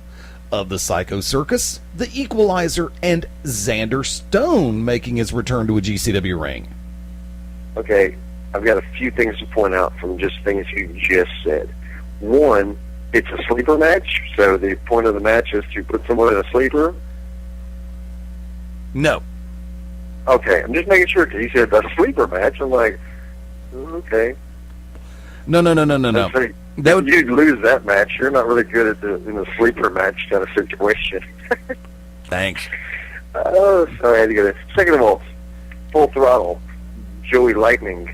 of the Psycho Circus, the Equalizer, and Xander Stone making his return to a GCW ring. Okay, I've got a few things to point out from just things you just said. One, it's a sleeper match, so the point of the match is to put someone in a sleeper? No. Okay, I'm just making sure, because you said a sleeper match. I'm like, okay. No. You'd lose that match. You're not really good in the sleeper match kind of situation. Thanks. Oh, sorry, I had to get it. Second of all, Full Throttle, Joey Lightning,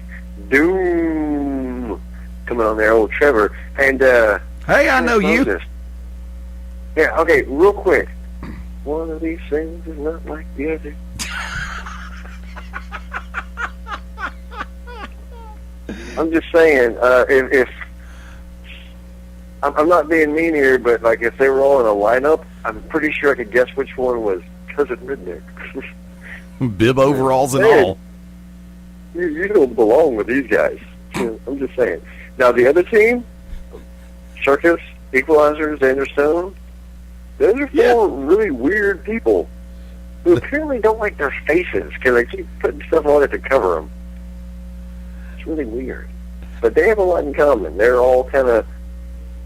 Doom, coming on there, old Trevor, and hey, I know you. Yeah, okay, real quick. One of these things is not like the other. I'm just saying, if I'm not being mean here, but like if they were all in a lineup, I'm pretty sure I could guess which one was Cousin Redneck. Bib overalls and all. You don't belong with these guys. I'm just saying. Now the other team, Circus, Equalizer, Xander Stone, those are four really weird people who apparently don't like their faces because they keep putting stuff on it to cover them. It's really weird. But they have a lot in common. They're all kind of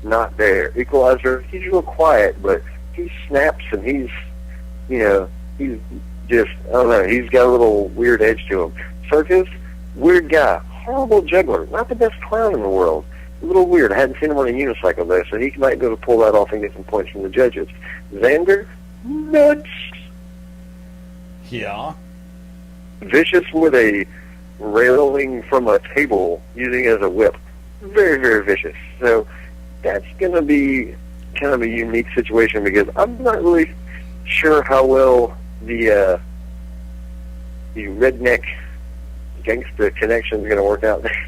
not there. Equalizer, he's real quiet, but he snaps and he's just, I don't know, he's got a little weird edge to him. Circus, weird guy, horrible juggler, not the best clown in the world. A little weird. I hadn't seen him on a unicycle though, so he might be able to pull that off and get some points from the judges. Xander, nuts. Yeah. Vicious with a railing from a table, using it as a whip. Very, very vicious. So that's going to be kind of a unique situation because I'm not really sure how well the redneck gangster connection is going to work out there.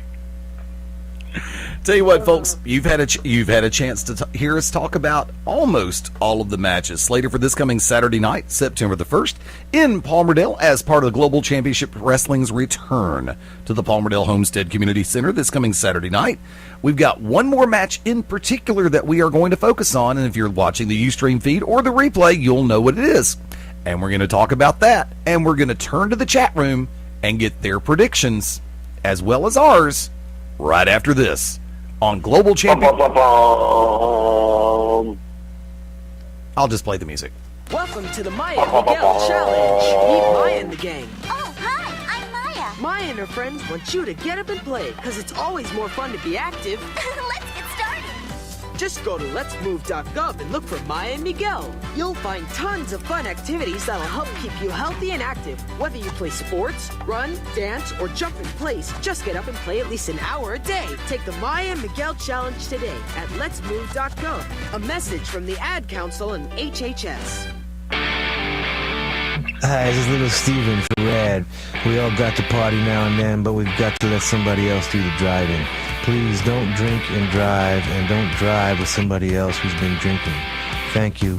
Tell you what, folks, you've had a chance to hear us talk about almost all of the matches slated for this coming Saturday night, September the 1st, in Palmerdale as part of the Global Championship Wrestling's return to the Palmerdale Homestead Community Center this coming Saturday night. We've got one more match in particular that we are going to focus on, and if you're watching the Ustream feed or the replay, you'll know what it is. And we're going to talk about that, and we're going to turn to the chat room and get their predictions, as well as ours, right after this. On Global Champion. I'll just play the music. Welcome to the Maya and Miguel Challenge. Meet Maya and the gang. Oh, hi, I'm Maya. Maya and her friends want you to get up and play, because it's always more fun to be active. Let's get started. Just go to letsmove.gov and look for Maya and Miguel. You'll find tons of fun activities that'll help keep you healthy and active. Whether you play sports, run, dance, or jump in place, just get up and play at least an hour a day. Take the Maya and Miguel Challenge today at letsmove.gov. A message from the Ad Council and HHS. Hi, this is little Steven for Rad. We all got to party now and then, but we've got to let somebody else do the driving. Please don't drink and don't drive with somebody else who's been drinking. Thank you.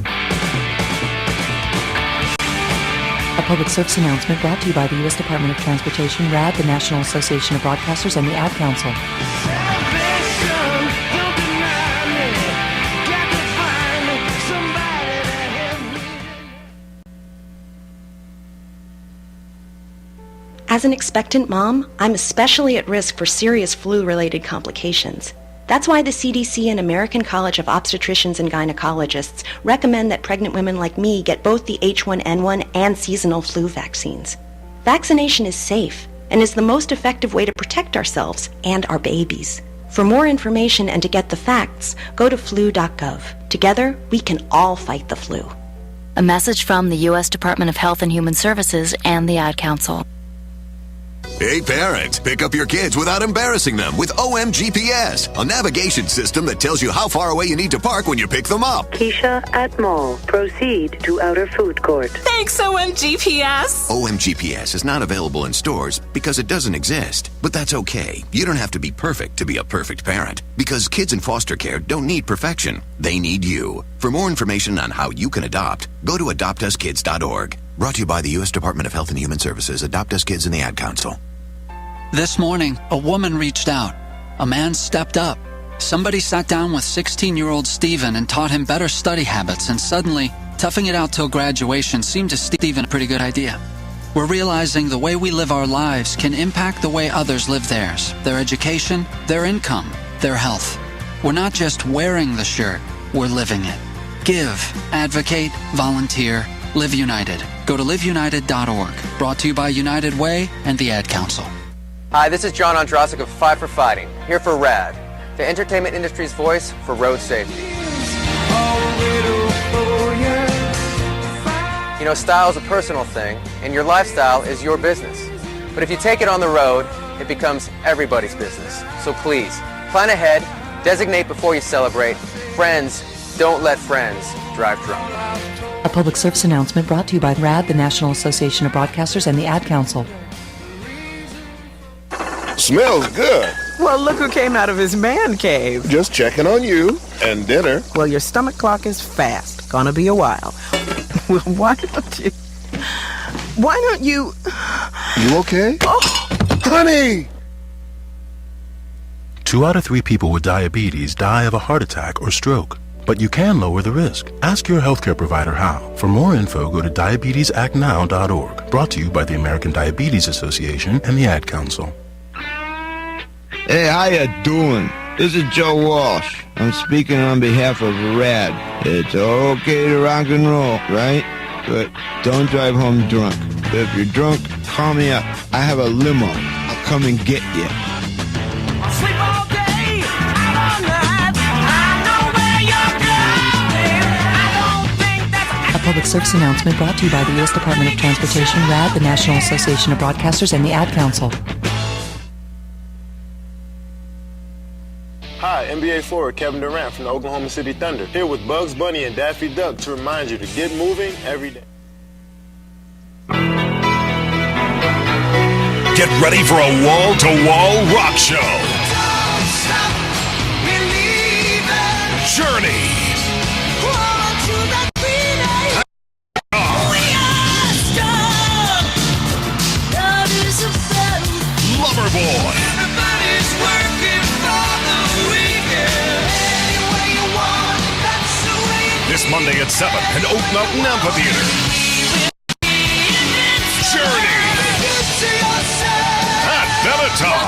A public service announcement brought to you by the U.S. Department of Transportation, RAD, the National Association of Broadcasters, and the Ad Council. As an expectant mom, I'm especially at risk for serious flu-related complications. That's why the CDC and American College of Obstetricians and Gynecologists recommend that pregnant women like me get both the H1N1 and seasonal flu vaccines. Vaccination is safe and is the most effective way to protect ourselves and our babies. For more information and to get the facts, go to flu.gov. Together, we can all fight the flu. A message from the U.S. Department of Health and Human Services and the Ad Council. Hey parents, pick up your kids without embarrassing them with OMGPS, a navigation system that tells you how far away you need to park when you pick them up. Keisha at mall. Proceed to outer food court. Thanks, OMGPS. OMGPS is not available in stores because it doesn't exist. But that's okay. You don't have to be perfect to be a perfect parent. Because kids in foster care don't need perfection. They need you. For more information on how you can adopt, go to adoptuskids.org. Brought to you by the U.S. Department of Health and Human Services, Adopt Us Kids, and the Ad Council. This morning, a woman reached out. A man stepped up. Somebody sat down with 16-year-old Steven and taught him better study habits, and suddenly, toughing it out till graduation seemed to Steven a pretty good idea. We're realizing the way we live our lives can impact the way others live theirs, their education, their income, their health. We're not just wearing the shirt, we're living it. Give, advocate, volunteer, Live United. Go to liveunited.org. Brought to you by United Way and the Ad Council. Hi, this is John Ondrasik of Five for Fighting, here for RAD, the entertainment industry's voice for road safety. You know, style is a personal thing, and your lifestyle is your business. But if you take it on the road, it becomes everybody's business. So please, plan ahead, designate before you celebrate. Friends, don't let friends drive drunk. A public service announcement brought to you by RAD, the National Association of Broadcasters, and the Ad Council. Smells good. Well, look who came out of his man cave. Just checking on you and dinner. Well, your stomach clock is fast. Gonna be a while. Well, why don't you... You okay? Oh, honey! 2 out of 3 people with diabetes die of a heart attack or stroke. But you can lower the risk. Ask your healthcare provider how. For more info, go to diabetesactnow.org. Brought to you by the American Diabetes Association and the Ad Council. Hey, how you doing? This is Joe Walsh. I'm speaking on behalf of RAD. It's okay to rock and roll, right? but don't drive home drunk. If you're drunk, call me up. I have a limo. I'll come and get you. Sleep all day, out all night. I know where you're going. I don't think that's A public service announcement brought to you by the U.S. Department of Transportation, RAD, the National Association of Broadcasters, and the Ad Council. Hi, NBA forward Kevin Durant from the Oklahoma City Thunder, here with Bugs Bunny and Daffy Duck to remind you to get moving every day. Get ready for a wall-to-wall rock show. Don't stop believing. Journey. On to the green. We are strong. God is a battle. Loverboy. Everybody's working for the weekend. Any way you want, that's the way it This Monday at 7 at Oak Mountain Amphitheater. Journey. At Bellator.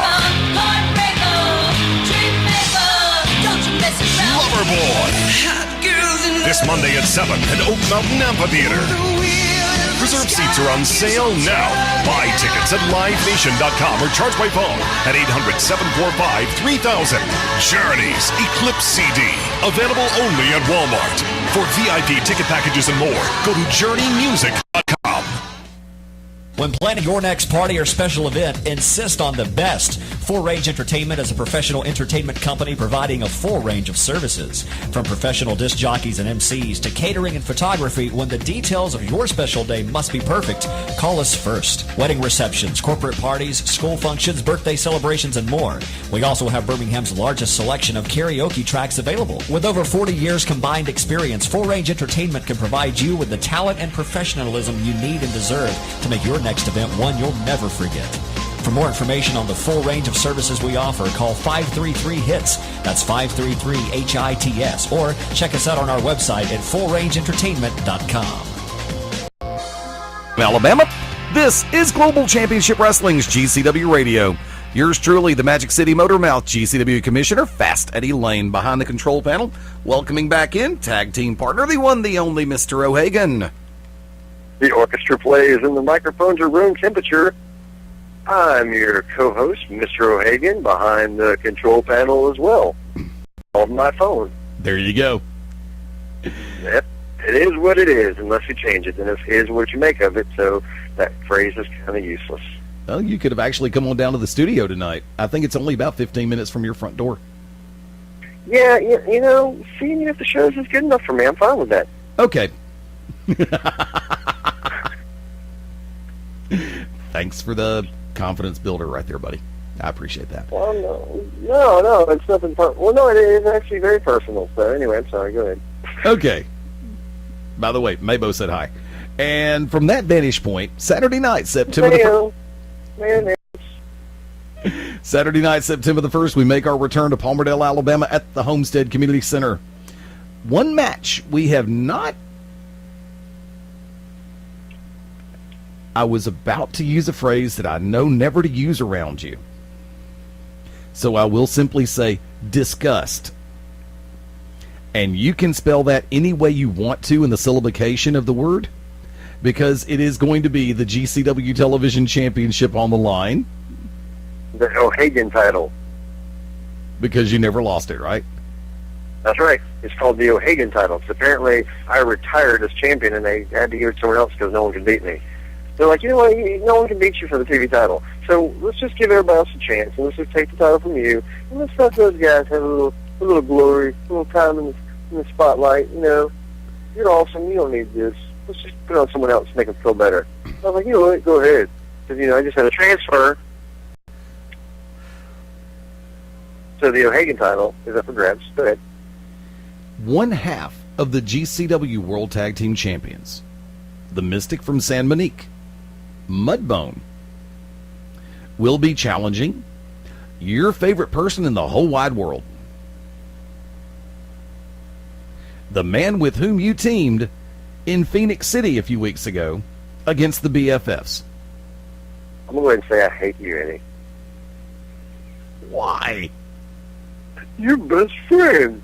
Loverboy. This Monday at 7 at Oak Mountain Amphitheater. Reserve seats are on sale now. Buy tickets at livenation.com or charge by phone at 800-745-3000. Journey's Eclipse CD. Available only at Walmart. For VIP ticket packages and more, go to journeymusic.com. When planning your next party or special event, insist on the best. Full Range Entertainment is a professional entertainment company providing a full range of services. From professional disc jockeys and MCs to catering and photography, when the details of your special day must be perfect, call us first. Wedding receptions, corporate parties, school functions, birthday celebrations, and more. We also have Birmingham's largest selection of karaoke tracks available. With over 40 years combined experience, Full Range Entertainment can provide you with the talent and professionalism you need and deserve to make your next event one you'll never forget. For more information on the full range of services we offer, call 533-HITS. That's 533-HITS. Or check us out on our website at fullrangeentertainment.com. Alabama, this is Global Championship Wrestling's GCW Radio. Yours truly, the Magic City Motor Mouth GCW Commissioner, Fast Eddie Layne, behind the control panel. Welcoming back in, tag team partner, the one, the only Mr. O'Hagan. The orchestra plays and the microphones are room temperature. I'm your co-host, Mr. O'Hagan, behind the control panel as well. On my phone. There you go. Yep. It is what it is, unless you change it. And it is what you make of it, so that phrase is kind of useless. Well, you could have actually come on down to the studio tonight. I think it's only about 15 minutes from your front door. Yeah, you know, seeing you at the shows is good enough for me. I'm fine with that. Okay. Thanks for the confidence builder right there, buddy. I appreciate that. Well, no, it's nothing. Well, no, it is actually very personal. So anyway, I'm sorry. Go ahead. Okay. By the way, Mabo said hi. And from that vantage point, Saturday night, September the 1st. Saturday night, September the 1st, we make our return to Palmerdale, Alabama at the Homestead Community Center. One match we have not. I was about to use a phrase that I know never to use around you. So I will simply say discussed. And you can spell that any way you want to in the syllabication of the word, because it is going to be the GCW Television Championship on the line. The O'Hagan title. Because you never lost it, right? That's right. It's called the O'Hagan title. So apparently I retired as champion and they had to give it to someone else because no one could beat me. They're like, you know what, no one can beat you for the TV title. So let's just give everybody else a chance, and let's just take the title from you, and let's let those guys have a little glory, a little time in the spotlight. You know, you're awesome. You don't need this. Let's just put it on someone else and make them feel better. I was like, you know what, go ahead. Because, you know, I just had a transfer. So the O'Hagan title is up for grabs. Go ahead. One half of the GCW World Tag Team Champions, the Mystic from San Monique, Mudbone, will be challenging your favorite person in the whole wide world. The man with whom you teamed in Phoenix City a few weeks ago against the BFFs. I'm going to go ahead and say I hate you, Eddie. Why? Your best friend.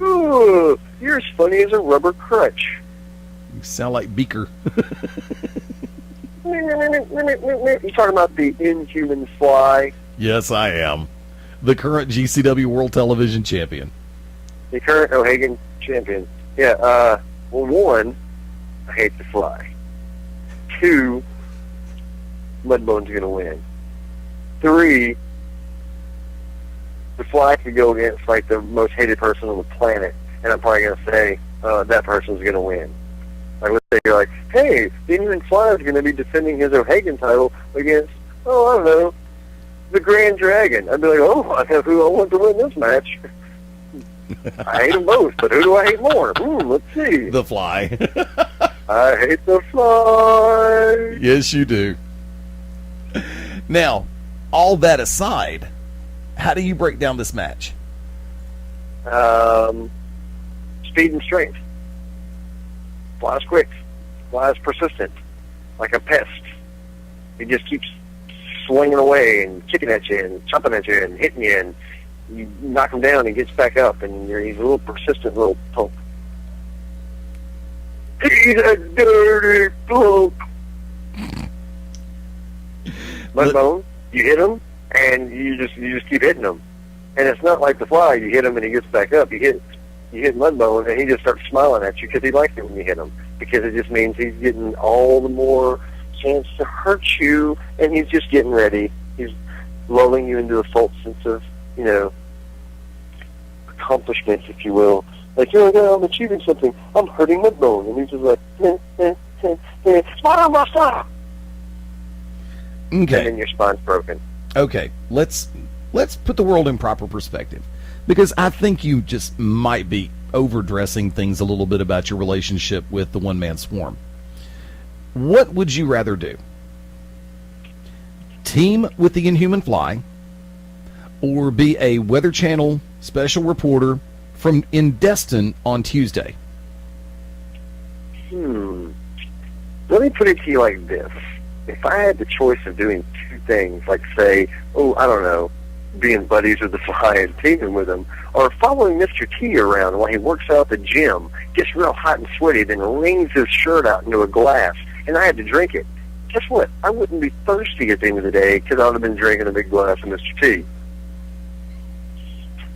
Oh, you're as funny as a rubber crutch. You sound like Beaker. You talking about the Inhuman Fly? Yes, I am. The current GCW World Television Champion. The current O'Hagan champion. Yeah, well, one, I hate the Fly. Two, Mudbone's going to win. Three, the Fly could go against, like, the most hated person on the planet, and I'm probably going to say that person's going to win. Like, let's say you're like, hey, the Inhuman Fly is going to be defending his O'Hagan title against, I don't know, the Grand Dragon. I'd be like, oh, I know who I want to win this match. I hate them both, but who do I hate more? Let's see. The Fly. I hate the Fly. Yes, you do. Now, all that aside, how do you break down this match? Speed and strength. Fly's quick. Fly's persistent. Like a pest. He just keeps swinging away and kicking at you and chopping at you and hitting you, and you knock him down and he gets back up, and he's a little persistent little punk. He's a dirty punk. Mudbone, you hit him, and you just keep hitting him. And it's not like the Fly. You hit him and he gets back up. You hit Mudbone, and he just starts smiling at you because he likes it when you hit him, because it just means he's getting all the more chance to hurt you, and he's just getting ready. He's lulling you into a false sense of, accomplishment, if you will. Like, oh, I'm achieving something. I'm hurting Mudbone. And he's just like, spine buster! Okay. And then your spine's broken. Okay, let's put the world in proper perspective, because I think you just might be overdressing things a little bit about your relationship with the one-man swarm. What would you rather do? Team with the Inhuman Fly, or be a Weather Channel special reporter in Destin on Tuesday? Let me put it to you like this. If I had the choice of doing two things, like say, I don't know, being buddies with the Fly and teaming with him, or following Mr. T around while he works out at the gym, gets real hot and sweaty, then wrings his shirt out into a glass, and I had to drink it, guess what? I wouldn't be thirsty at the end of the day because I would have been drinking a big glass of Mr. T.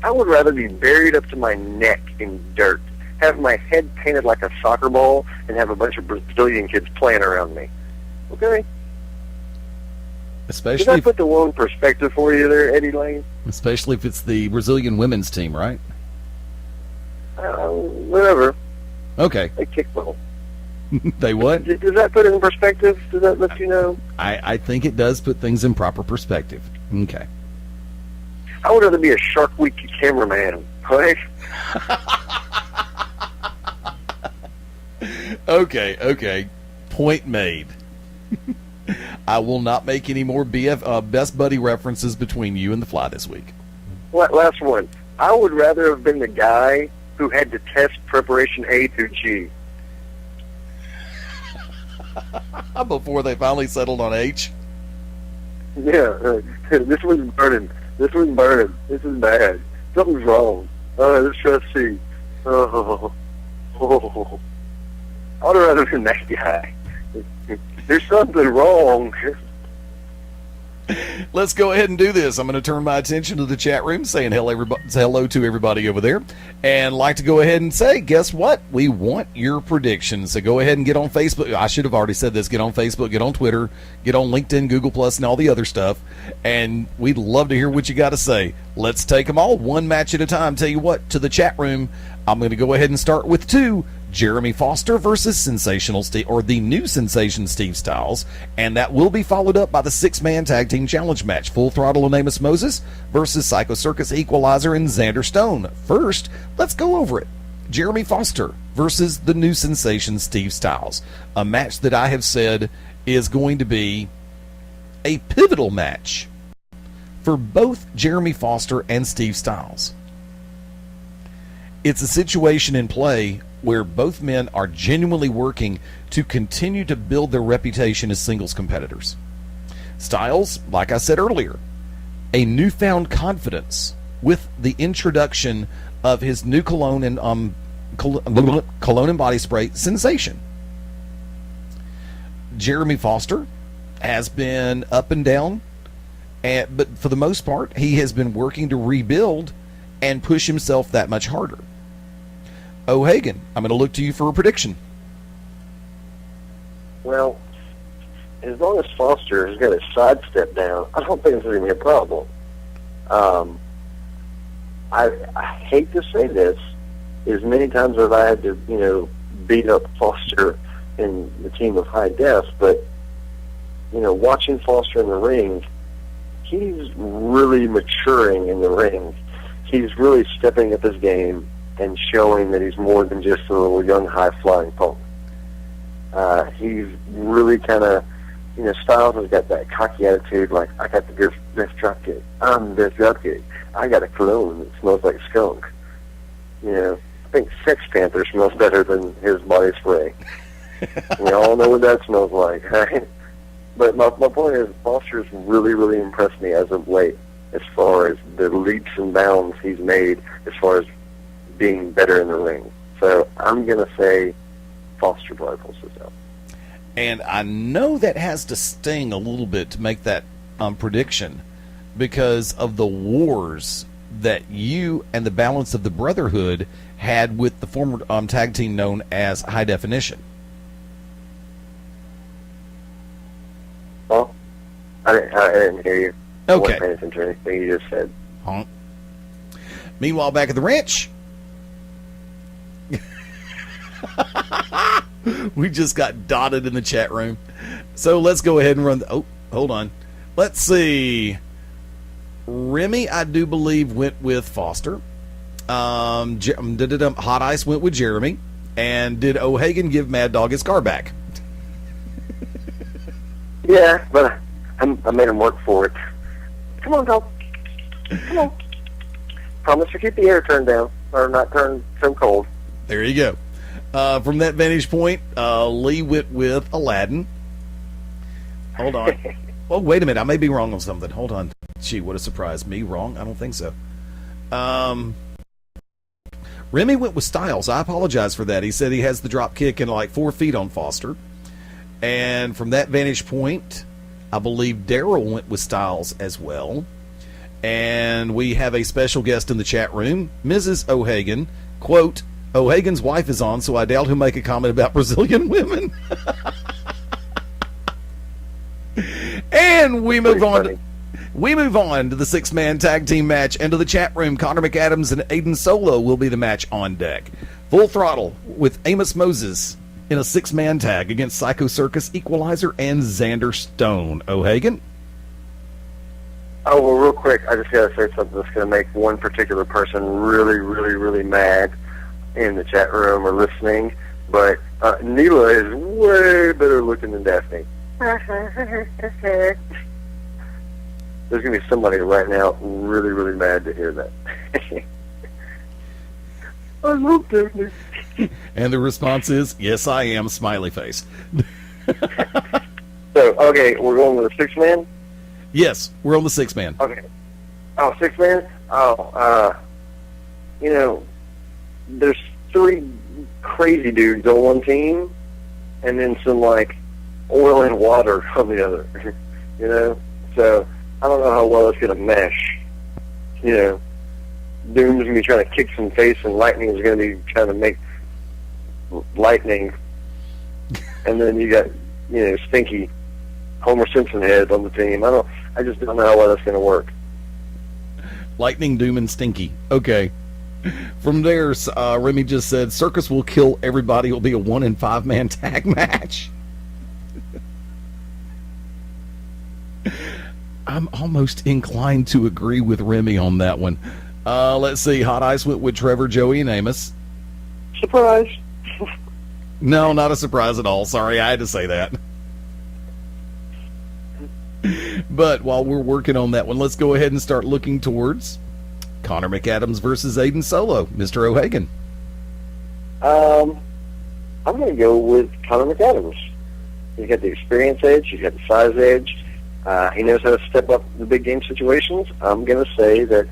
I would rather be buried up to my neck in dirt, have my head painted like a soccer ball, and have a bunch of Brazilian kids playing around me. Okay? Especially, did I put the world in perspective for you there, Eddie Layne? Especially if it's the Brazilian women's team, right? Whatever. Okay. They kick well. They what? Does that put it in perspective? Does that let you know? I think it does put things in proper perspective. Okay. I would rather be a Shark Week cameraman, right? Okay. Point made. I will not make any more best buddy references between you and the Fly this week. Last one. I would rather have been the guy who had to test preparation A through G. Before they finally settled on H? Yeah. This one's burning. This is bad. Something's wrong. Let's try C. I would rather been that guy. There's something wrong. Let's go ahead and do this. I'm going to turn my attention to the chat room, saying hello to everybody over there, and like to go ahead and say, guess what? We want your predictions. So go ahead and get on Facebook. I should have already said this. Get on Facebook, get on Twitter, get on LinkedIn, Google Plus, and all the other stuff, and we'd love to hear what you got to say. Let's take them all one match at a time. Tell you what, to the chat room, I'm going to go ahead and start with 2. Jeremy Foster versus Sensational Steve, or the new Sensation Steve Styles, and that will be followed up by the 6-man tag team challenge match, Full Throttle and Amos Moses versus Psycho Circus Equalizer and Xander Stone. First, let's go over it. Jeremy Foster versus the new Sensation Steve Styles, a match that I have said is going to be a pivotal match for both Jeremy Foster and Steve Styles. It's a situation in play where both men are genuinely working to continue to build their reputation as singles competitors. Styles, like I said earlier, a newfound confidence with the introduction of his new cologne and body spray, Sensation. Jeremy Foster has been up and down, but for the most part, he has been working to rebuild and push himself that much harder. O'Hagan, I'm going to look to you for a prediction. Well, as long as Foster has got his sidestep down, I don't think this is going to be a problem. I hate to say this, as many times as I had to, beat up Foster in the team of High Def, but, watching Foster in the ring, he's really maturing in the ring. He's really stepping up his game and showing that he's more than just a little young, high-flying punk. He's really kind of, Styles has got that cocky attitude, like, I got the best drop kick. I'm the best drop kick. I got a cologne that smells like skunk. I think Sex Panther smells better than his body spray. We all know what that smells like, right? But my point is, Foster's really, really impressed me as of late, as far as the leaps and bounds he's made, as far as being better in the ring. So I'm going to say Foster probably pulls this out. And I know that has to sting a little bit to make that prediction, because of the wars that you and the balance of the Brotherhood had with the former tag team known as High Definition. Well, I didn't hear you. Okay. I wasn't paying attention to anything you just said. Honk. Meanwhile, back at the ranch, we just got dotted in the chat room. So let's go ahead and run. Hold on. Let's see. Remy, I do believe, went with Foster. Hot Ice went with Jeremy. And did O'Hagan give Mad Dog his car back? Yeah, but I made him work for it. Come on, dog. Come on. Promise to keep the air turned down, or not turned so cold. There you go. From that vantage point, Lee went with Aladdin. Hold on. Oh, wait a minute. I may be wrong on something. Hold on. Gee, what a surprise. Me wrong? I don't think so. Remy went with Styles. I apologize for that. He said he has the drop kick in like 4 feet on Foster. And from that vantage point, I believe Daryl went with Styles as well. And we have a special guest in the chat room, Mrs. O'Hagan. Quote, O'Hagan's wife is on, so I doubt he'll make a comment about Brazilian women. And we move on to the six-man tag team match. Into the chat room, Connor McAdams and Aiden Solo will be the match on deck. Full throttle with Amos Moses in a six-man tag against Psycho Circus, Equalizer, and Xander Stone. O'Hagan? Oh, well, real quick, I just got to say something that's going to make one particular person really, really, really mad in the chat room or listening. But Neela is way better looking than Daphne. There's going to be somebody right now really, really mad to hear that. I love Daphne. And the response is, yes, I am, smiley face. So, okay, we're going with a six-man? Yes, we're on the six-man. Okay. Oh, six-man? Oh, there's 3 crazy dudes on one team, and then some, oil and water on the other, So, I don't know how well it's going to mesh. Doom's going to be trying to kick some face, and Lightning is going to be trying to make lightning. And then you got, Stinky, Homer Simpson head on the team. I just don't know how well that's going to work. Lightning, Doom, and Stinky. Okay. From there, Remy just said, Circus will kill everybody. It will be a 1- and 5-man tag match. I'm almost inclined to agree with Remy on that one. Let's see. Hot Ice went with Trevor, Joey, and Amos. Surprise. No, not a surprise at all. Sorry, I had to say that. But while we're working on that one, let's go ahead and start looking towards Connor McAdams versus Aiden Solo. Mr. O'Hagan. I'm going to go with Connor McAdams. He's got the experience edge. He's got the size edge. He knows how to step up the big game situations. I'm going to say that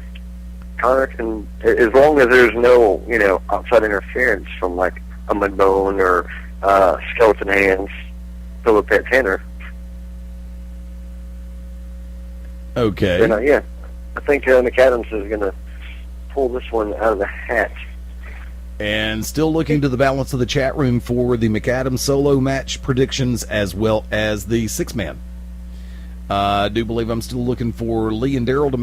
Connor can, as long as there's no, outside interference from a Mudbone or Skeleton Hands, Philip Tanner. Okay. But, yeah, I think McAdams is going to pull this one out of the hat. And still looking to the balance of the chat room for the McAdams solo match predictions as well as the six-man. I do believe I'm still looking for Lee and Daryl to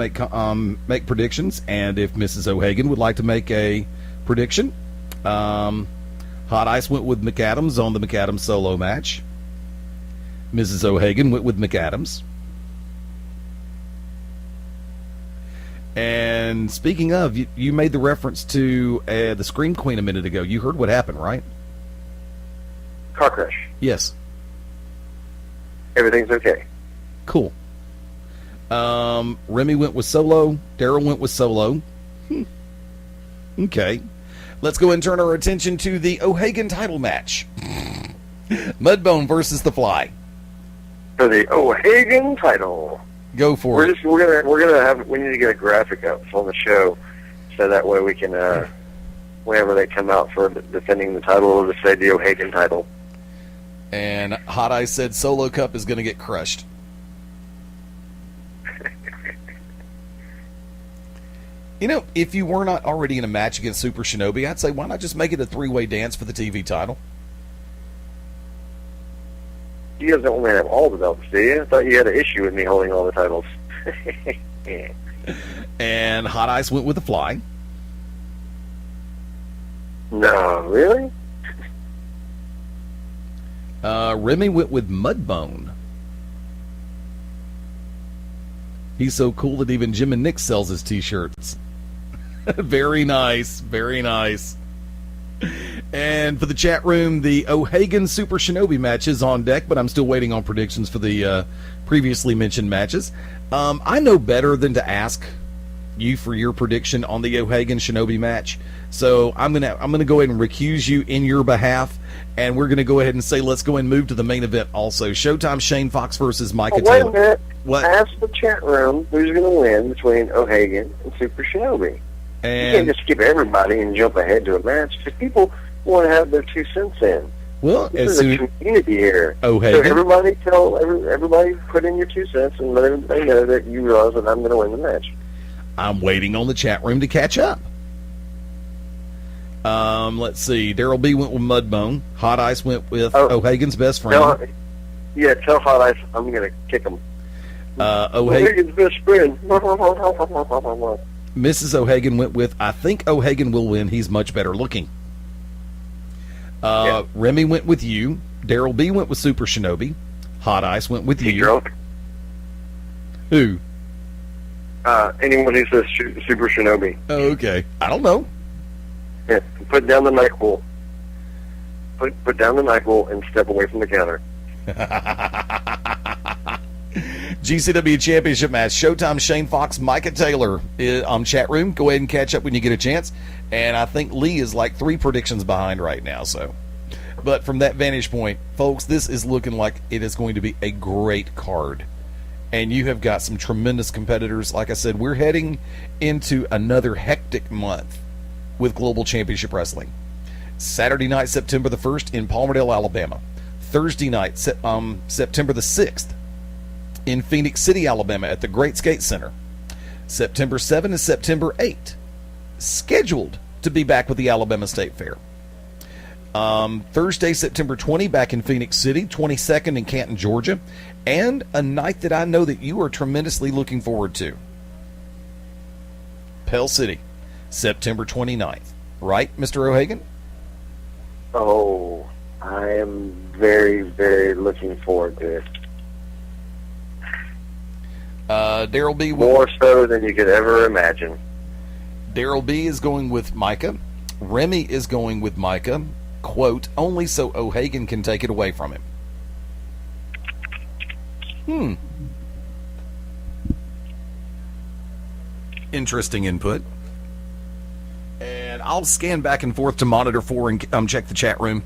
make predictions, and if Mrs. O'Hagan would like to make a prediction. Hot Ice went with McAdams on the McAdams solo match. Mrs. O'Hagan went with McAdams. And speaking of, you made the reference to the Scream Queen a minute ago. You heard what happened, right? Car crash. Yes. Everything's okay. Cool. Remy went with Solo. Daryl went with Solo. Okay. Let's go and turn our attention to the O'Hagan title match. Mudbone versus The Fly. For the O'Hagan title. Go for it. We need to get a graphic up on the show, so that way we can, whenever they come out for defending the title, we'll just say the O'Hagan title. And Hot Ice said Solo Cup is going to get crushed. You know, if you were not already in a match against Super Shinobi, I'd say why not just make it a three-way dance for the TV title? You guys don't want to have all the belts, do you? I thought you had an issue with me holding all the titles. Yeah. And Hot Ice went with The Fly. No, really? Remy went with Mudbone. He's so cool that even Jim and Nick sells his T-shirts. Very nice, very nice. And for the chat room, the O'Hagan Super Shinobi match is on deck, but I'm still waiting on predictions for the previously mentioned matches. I know better than to ask you for your prediction on the O'Hagan Shinobi match, so I'm gonna go ahead and recuse you in your behalf, and we're gonna go ahead and say let's go and move to the main event also. Showtime Shane Fox versus Micah Wait Taylor. a minute. What? Ask the chat room who's going to win between O'Hagan and Super Shinobi. You can't And just skip everybody and jump ahead to a match, because people want to have their 2 cents in. well, This as is soon a community here. O'Hagan. So everybody everybody put in your 2 cents and let everybody know that you realize that I'm going to win the match. I'm waiting on the chat room to catch up. Let's see. Daryl B went with Mudbone. Hot Ice went with O'Hagan's best friend. Tell Hot Ice I'm going to kick him. O'Hagan's best friend. Mrs. O'Hagan went with, I think O'Hagan will win. He's much better looking. Remy went with you. Daryl B went with Super Shinobi. Hot Ice went with you. Drunk? Who? Anyone who says Super Shinobi. Oh, okay. I don't know. Yeah, put down the NyQuil. Put down the NyQuil and step away from the counter. GCW Championship match. Showtime Shane Fox, Micah Taylor on chat room. Go ahead and catch up when you get a chance. And I think Lee is like 3 predictions behind right now. So, but from that vantage point, folks, this is looking like it is going to be a great card. And you have got some tremendous competitors. Like I said, we're heading into another hectic month with Global Championship Wrestling. Saturday night, September the 1st in Palmerdale, Alabama. Thursday night, September the 6th in Phoenix City, Alabama at the Great Skate Center. September 7 and September 8 scheduled to be back with the Alabama State Fair. Thursday, September 20 back in Phoenix City, 22nd in Canton, Georgia, and a night that I know that you are tremendously looking forward to. Pell City, September 29th. Right, Mr. O'Hagan? Oh, I am very, very looking forward to it. Daryl B. More so than you could ever imagine. Daryl B. is going with Micah. Remy is going with Micah. Quote, only so O'Hagan can take it away from him. Interesting input. And I'll scan back and forth to monitor for and check the chat room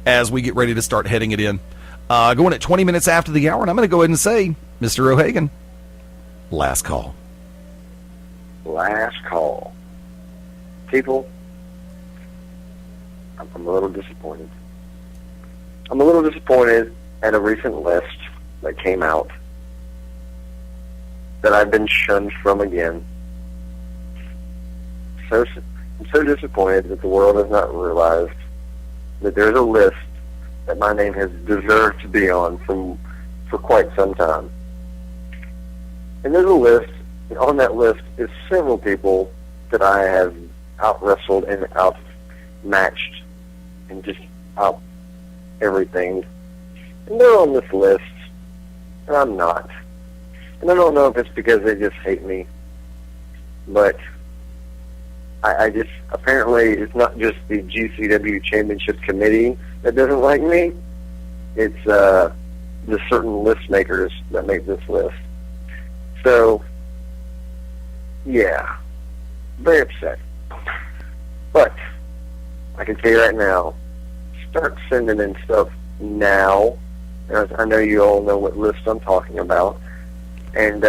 as we get ready to start heading it in. Going at 20 minutes after the hour, and I'm going to go ahead and say, Mr. O'Hagan, last call. Last call. People, I'm a little disappointed. I'm a little disappointed at a recent list that came out that I've been shunned from again. I'm so disappointed that the world has not realized that there's a list that my name has deserved to be on for quite some time. And there's a list, and on that list is several people that I have out-wrestled and out-matched and just out-everything. And they're on this list, and I'm not. And I don't know if it's because they just hate me, but I just, apparently it's not just the GCW Championship Committee that doesn't like me. It's the certain list makers that make this list. So, yeah, very upset. But I can tell you right now, start sending in stuff now. I know you all know what list I'm talking about. And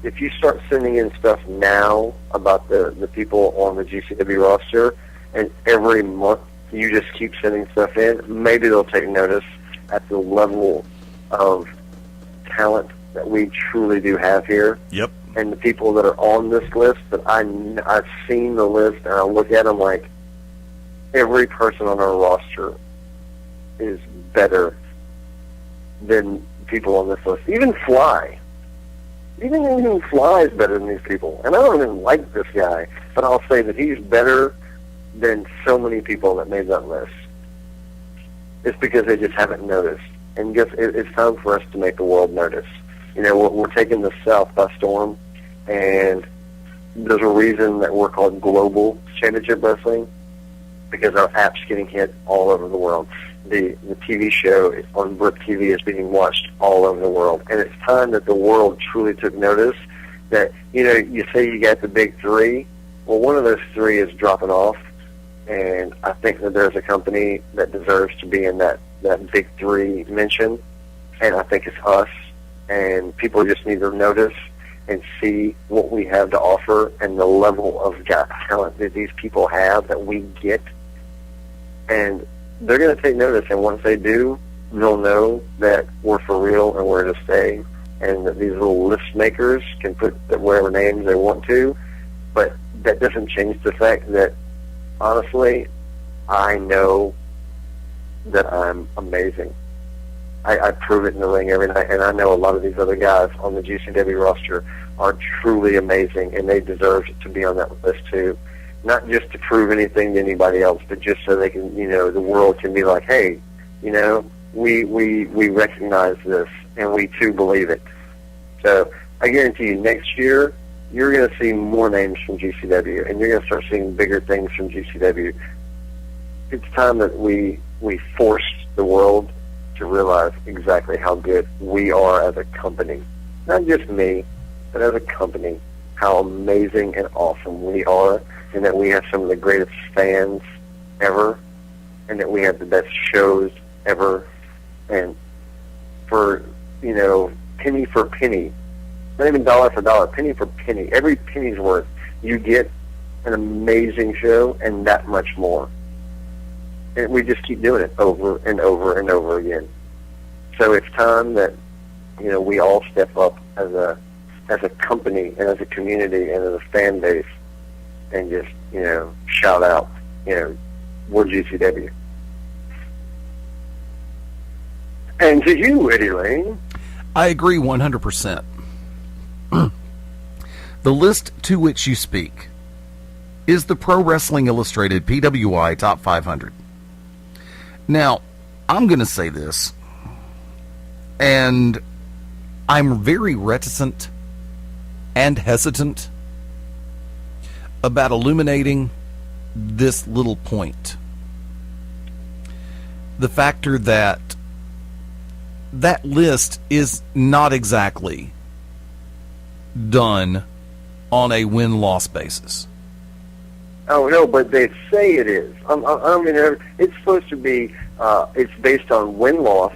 if you start sending in stuff now about the people on the GCW roster, and every month you just keep sending stuff in, maybe they'll take notice at the level of talent that we truly do have here. Yep. And the people that are on this list, that I've seen the list, and I look at them like every person on our roster is better than people on this list. Even Fly. Even Fly is better than these people. And I don't even like this guy, but I'll say that he's better than so many people that made that list. It's because they just haven't noticed. And guess it's time for us to make the world notice. You know, we're taking the South by storm, and there's a reason that we're called Global Championship Wrestling, because our app's getting hit all over the world. The TV show on Brick TV is being watched all over the world. And it's time that the world truly took notice that, you know, you say you got the big three. Well, one of those three is dropping off. And I think that there's a company that deserves to be in that big three mention. And I think it's us. And people just need to notice and see what we have to offer and the level of talent that these people have that we get. And they're going to take notice, and once they do, they'll know that we're for real and we're to stay, and that these little list makers can put whatever names they want to, but that doesn't change the fact that, honestly, I know that I'm amazing. I prove it in the ring every night, and I know a lot of these other guys on the GCW roster are truly amazing, and they deserve to be on that list too. Not just to prove anything to anybody else, but just so they can, you know, the world can be like, hey, you know, we recognize this, and we too believe it. So I guarantee you, next year, you're going to see more names from GCW, and you're going to start seeing bigger things from GCW. It's time that we forced the world to realize exactly how good we are as a company. Not just me, but as a company, how amazing and awesome we are, and that we have some of the greatest fans ever, and that we have the best shows ever. And for, you know, penny for penny, not even dollar for dollar, penny for penny, every penny's worth, you get an amazing show and that much more. And we just keep doing it over and over and over again. So it's time that, you know, we all step up as a company and as a community and as a fan base and just, you know, shout out, you know, we're GCW. And to you, Eddie Layne. I agree 100%. The list to which you speak is the Pro Wrestling Illustrated PWI Top 500. Now, I'm going to say this, and I'm very reticent and hesitant about illuminating this little point. The factor that list is not exactly done on a win-loss basis. Oh, no, but they say it is. I mean, it's supposed to be, it's based on win-loss,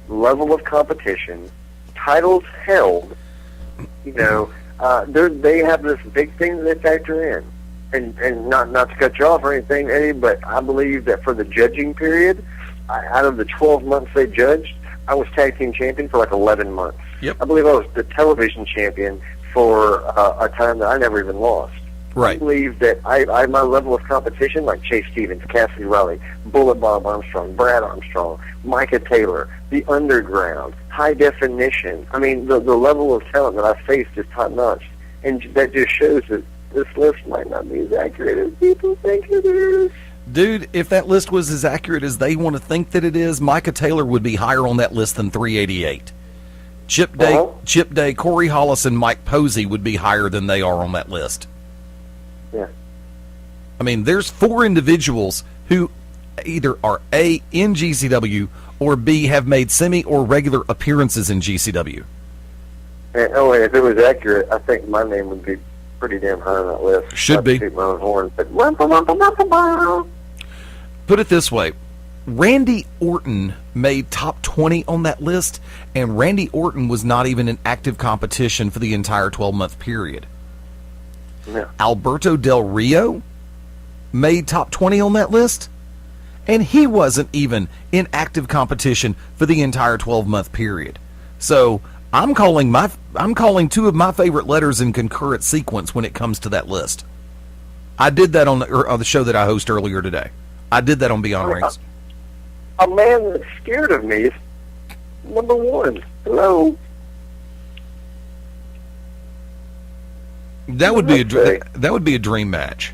level of competition, titles held. You know, they have this big thing that they factor in. And not to cut you off or anything, Eddie, but I believe that for the judging period, out of the 12 months they judged, I was tag team champion for like 11 months. Yep. I believe I was the television champion for a time that I never even lost. Right. I believe that I my level of competition, like Chase Stevens, Cassidy Riley, Bullet Bob Armstrong, Brad Armstrong, Micah Taylor, The Underground, High Definition. I mean, the level of talent that I faced is top notch, and that just shows that this list might not be as accurate as people think it is. Dude, if that list was as accurate as they want to think that it is, Micah Taylor would be higher on that list than 388. Chip Day, Corey Hollis, and Mike Posey would be higher than they are on that list. Yeah. I mean, there's 4 individuals who either are A, in GCW, or B, have made semi or regular appearances in GCW. And, if it was accurate, I think my name would be pretty damn high on that list. Should be. Toot my own horn, but put it this way. Randy Orton made top 20 on that list, and Randy Orton was not even in active competition for the entire 12-month period. Yeah. Alberto Del Rio made top 20 on that list, and he wasn't even in active competition for the entire 12-month period. So I'm calling 2 of my favorite letters in concurrent sequence when it comes to that list. I did that on the show that I host earlier today. I did that on Beyond Rings. A man that's scared of me is number 1. Hello. That would be a dream match.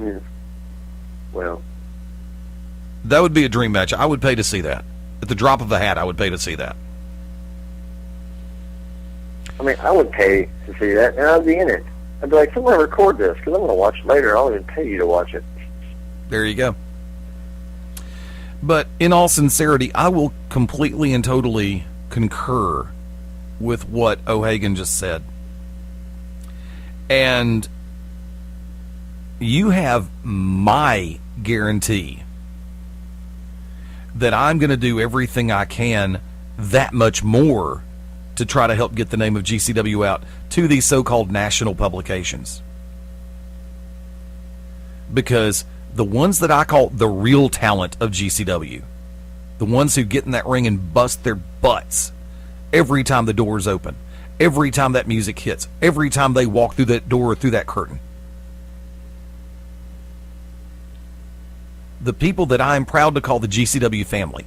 Yeah. Well, that would be a dream match. I would pay to see that. At the drop of a hat, I would pay to see that. I mean, I would pay to see that, and I'd be in it. I'd be like, someone record this, because I'm going to watch it later. I'll even pay you to watch it. There you go. But in all sincerity, I will completely and totally concur with what O'Hagan just said. And you have my guarantee that I'm going to do everything I can, that much more, to try to help get the name of GCW out to these so-called national publications. Because the ones that I call the real talent of GCW, the ones who get in that ring and bust their butts every time the doors open, every time that music hits, every time they walk through that door or through that curtain. The people that I am proud to call the GCW family,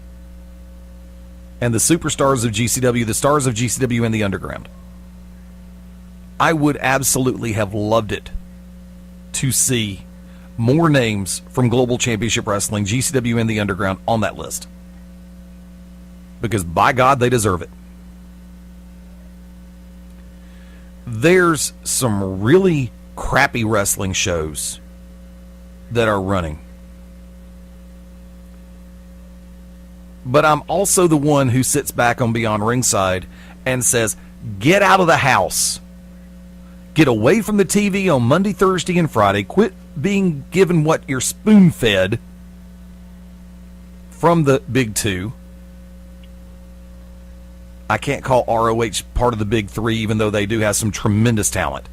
and the superstars of GCW, the stars of GCW and the Underground. I would absolutely have loved it to see more names from Global Championship Wrestling, GCW and the Underground on that list. Because by God, they deserve it. There's some really crappy wrestling shows that are running. But I'm also the one who sits back on Beyond Ringside and says, get out of the house. Get away from the TV on Monday, Thursday, and Friday. Quit being given what you're spoon-fed from the Big Two. I can't call ROH part of the Big Three, even though they do have some tremendous talent.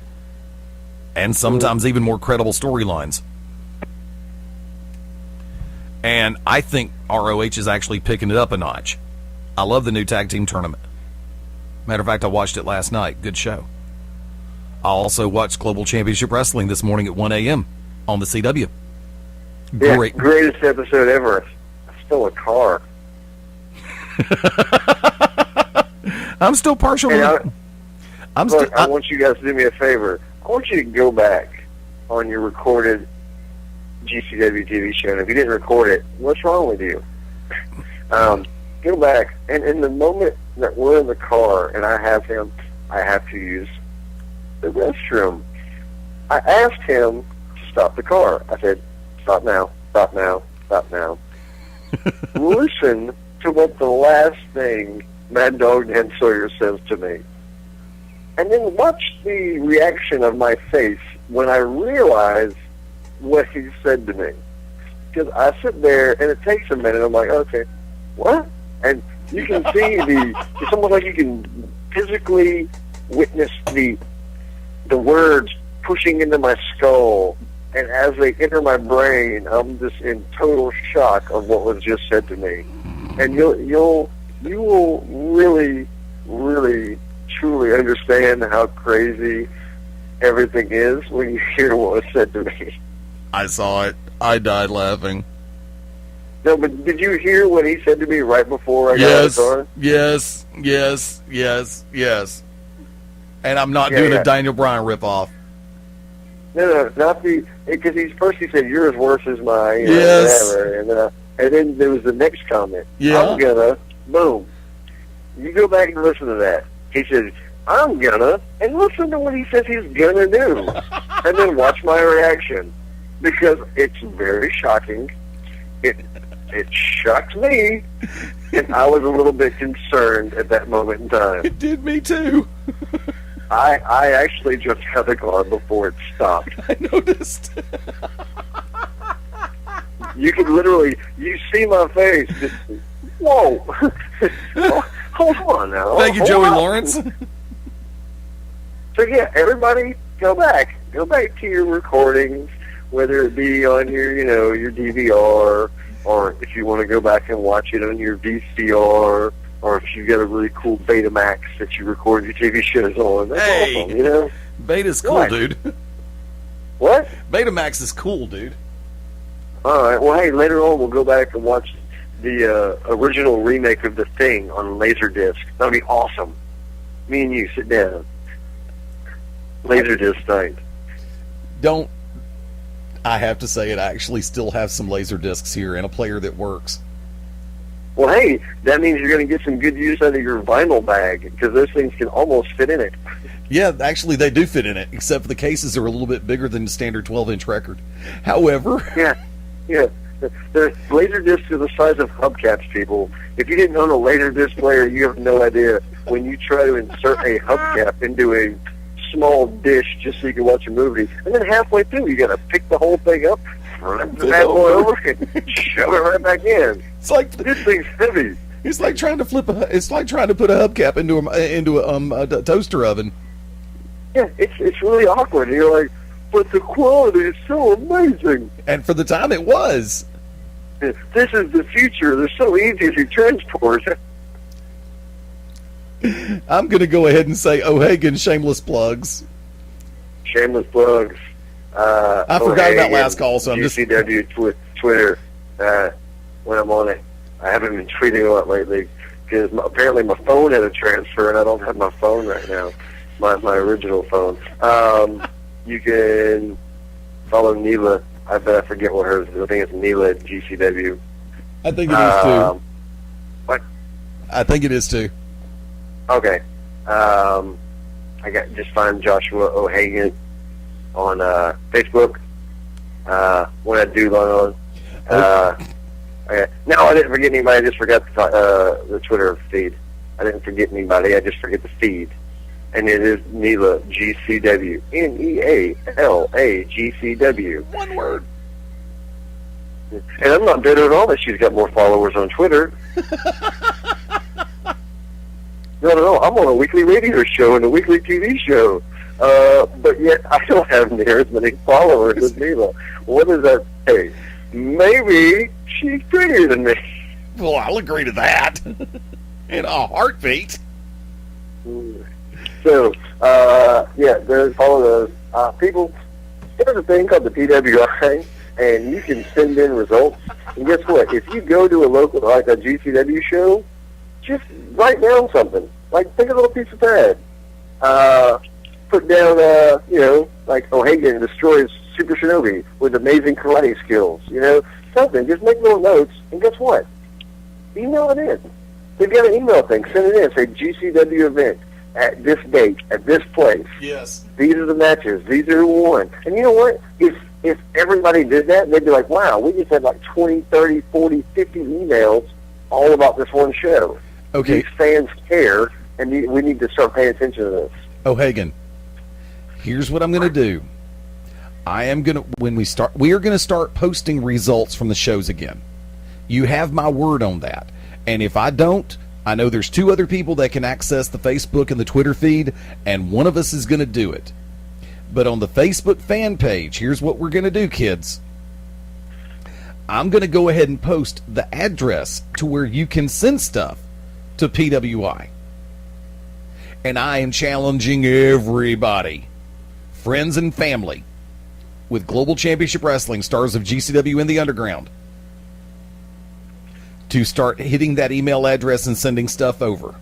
And sometimes even more credible storylines. And I think ROH is actually picking it up a notch. I love the new tag team tournament. Matter of fact, I watched it last night. Good show. I also watched Global Championship Wrestling this morning at 1 a.m. on the CW. Great. Yeah, greatest episode ever. I stole a car. I'm still partial. I want you guys to do me a favor. I want you to go back on your recorded GCW TV show. And if you didn't record it, what's wrong with you? Go back, and in the moment that we're in the car and I have to use the restroom, I asked him to stop the car. I said, stop now, stop now, stop now. Listen to what the last thing Mad Dog Dan Sawyer says to me. And then watch the reaction of my face when I realize what he said to me. Because I sit there, and it takes a minute. I'm like, okay, what? And you can see it's almost like you can physically witness the words pushing into my skull and as they enter my brain, I'm just in total shock of what was just said to me. And you will really, really, truly understand how crazy everything is when you hear what was said to me. I saw it. I died laughing. No, but did you hear what he said to me right before I got out of the car? Yes. And I'm not doing a Daniel Bryan ripoff. No, not the, because he said yours worse is mine. Yes. Whatever, and then there was the next comment. Yeah. I'm gonna, boom. You go back and listen to that. He said, I'm gonna, and listen to what he says he's gonna do. And then watch my reaction. Because it's very shocking. It shocked me, and I was a little bit concerned at that moment in time. It did me too. I actually jumped out of the car before it stopped. I noticed. You could literally, you see my face, just, whoa. Hold on now. Thank you, Joey Lawrence. So yeah, everybody, go back to your recordings, whether it be on your, your DVR, or if you want to go back and watch it on your VCR, or if you got a really cool Betamax that you record your TV shows on. That's awesome, Beta's cool, dude. What? Betamax is cool, dude. All right. Well, hey, later on we'll go back and watch the original remake of The Thing on Laserdisc. That'll be awesome. Me and you sit down. Laserdisc night. I have to say it, I actually still have some laser discs here and a player that works. Well, hey, that means you're going to get some good use out of your vinyl bag, because those things can almost fit in it. Yeah, actually they do fit in it, except for the cases are a little bit bigger than the standard 12-inch record. However... Yeah. The laser discs are the size of hubcaps, people. If you didn't own a laser disc player, you have no idea. When you try to insert a hubcap into a small dish just so you can watch a movie, and then halfway through you got to pick the whole thing up, flip the bad boy over, and shove it right back in. It's like this thing's heavy. It's like trying to put a hubcap into a toaster oven. Yeah, it's really awkward. And you're like, but the quality is so amazing. And for the time, it was. This is the future. They're so easy to transport. I'm going to go ahead and say O'Hagan shameless plugs. Shameless plugs. I forgot about last call, so I'm GCW Twitter. When I'm on it, I haven't been tweeting a lot lately because apparently my phone had a transfer, and I don't have my phone right now. My original phone. You can follow Neela. I bet I forget what hers is. I think it's Neela at GCW. I think it is too. What? I think it is too. Okay. Just find Joshua O'Hagan on Facebook. When I do log on. No, I didn't forget anybody. I just forgot the Twitter feed. I didn't forget anybody. I just forget the feed. And it is Neela, GCW. Neala, GCW. One word. And I'm not bitter at all that she's got more followers on Twitter. No. I'm on a weekly radio show and a weekly TV show. But yet I don't have near as many followers as Neela. What does that say? Maybe she's prettier than me. Well, I'll agree to that. In a heartbeat. So, follow those. People, there's a thing called the PWI, and you can send in results. And guess what? If you go to a local, like a GCW show, just write down something. Like, take a little piece of pad. Put down, like O'Hagan destroys Super Shinobi with amazing karate skills. Something. Just make little notes, and guess what? Email it in. They've got an email thing. Send it in. Say GCW event at this date, at this place. Yes. These are the matches. These are who won. And you know what? If everybody did that, they'd be like, wow, we just had like 20, 30, 40, 50 emails all about this one show. Okay. These fans care, and we need to start paying attention to this. O'Hagan, here's what I'm going to do. We are going to start posting results from the shows again. You have my word on that. And if I don't, I know there's two other people that can access the Facebook and the Twitter feed, and one of us is going to do it. But on the Facebook fan page, here's what we're going to do, kids. I'm going to go ahead and post the address to where you can send stuff to PWI. And I am challenging everybody, friends and family, with Global Championship Wrestling, stars of GCW in the Underground, to start hitting that email address and sending stuff over.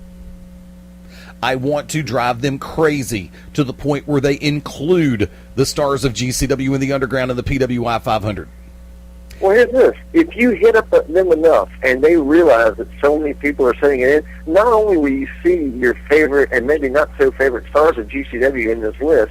I want to drive them crazy to the point where they include the stars of GCW in the Underground and the PWI 500. Well, here's this. If you hit up them enough and they realize that so many people are sending it in, not only will you see your favorite and maybe not so favorite stars of GCW in this list,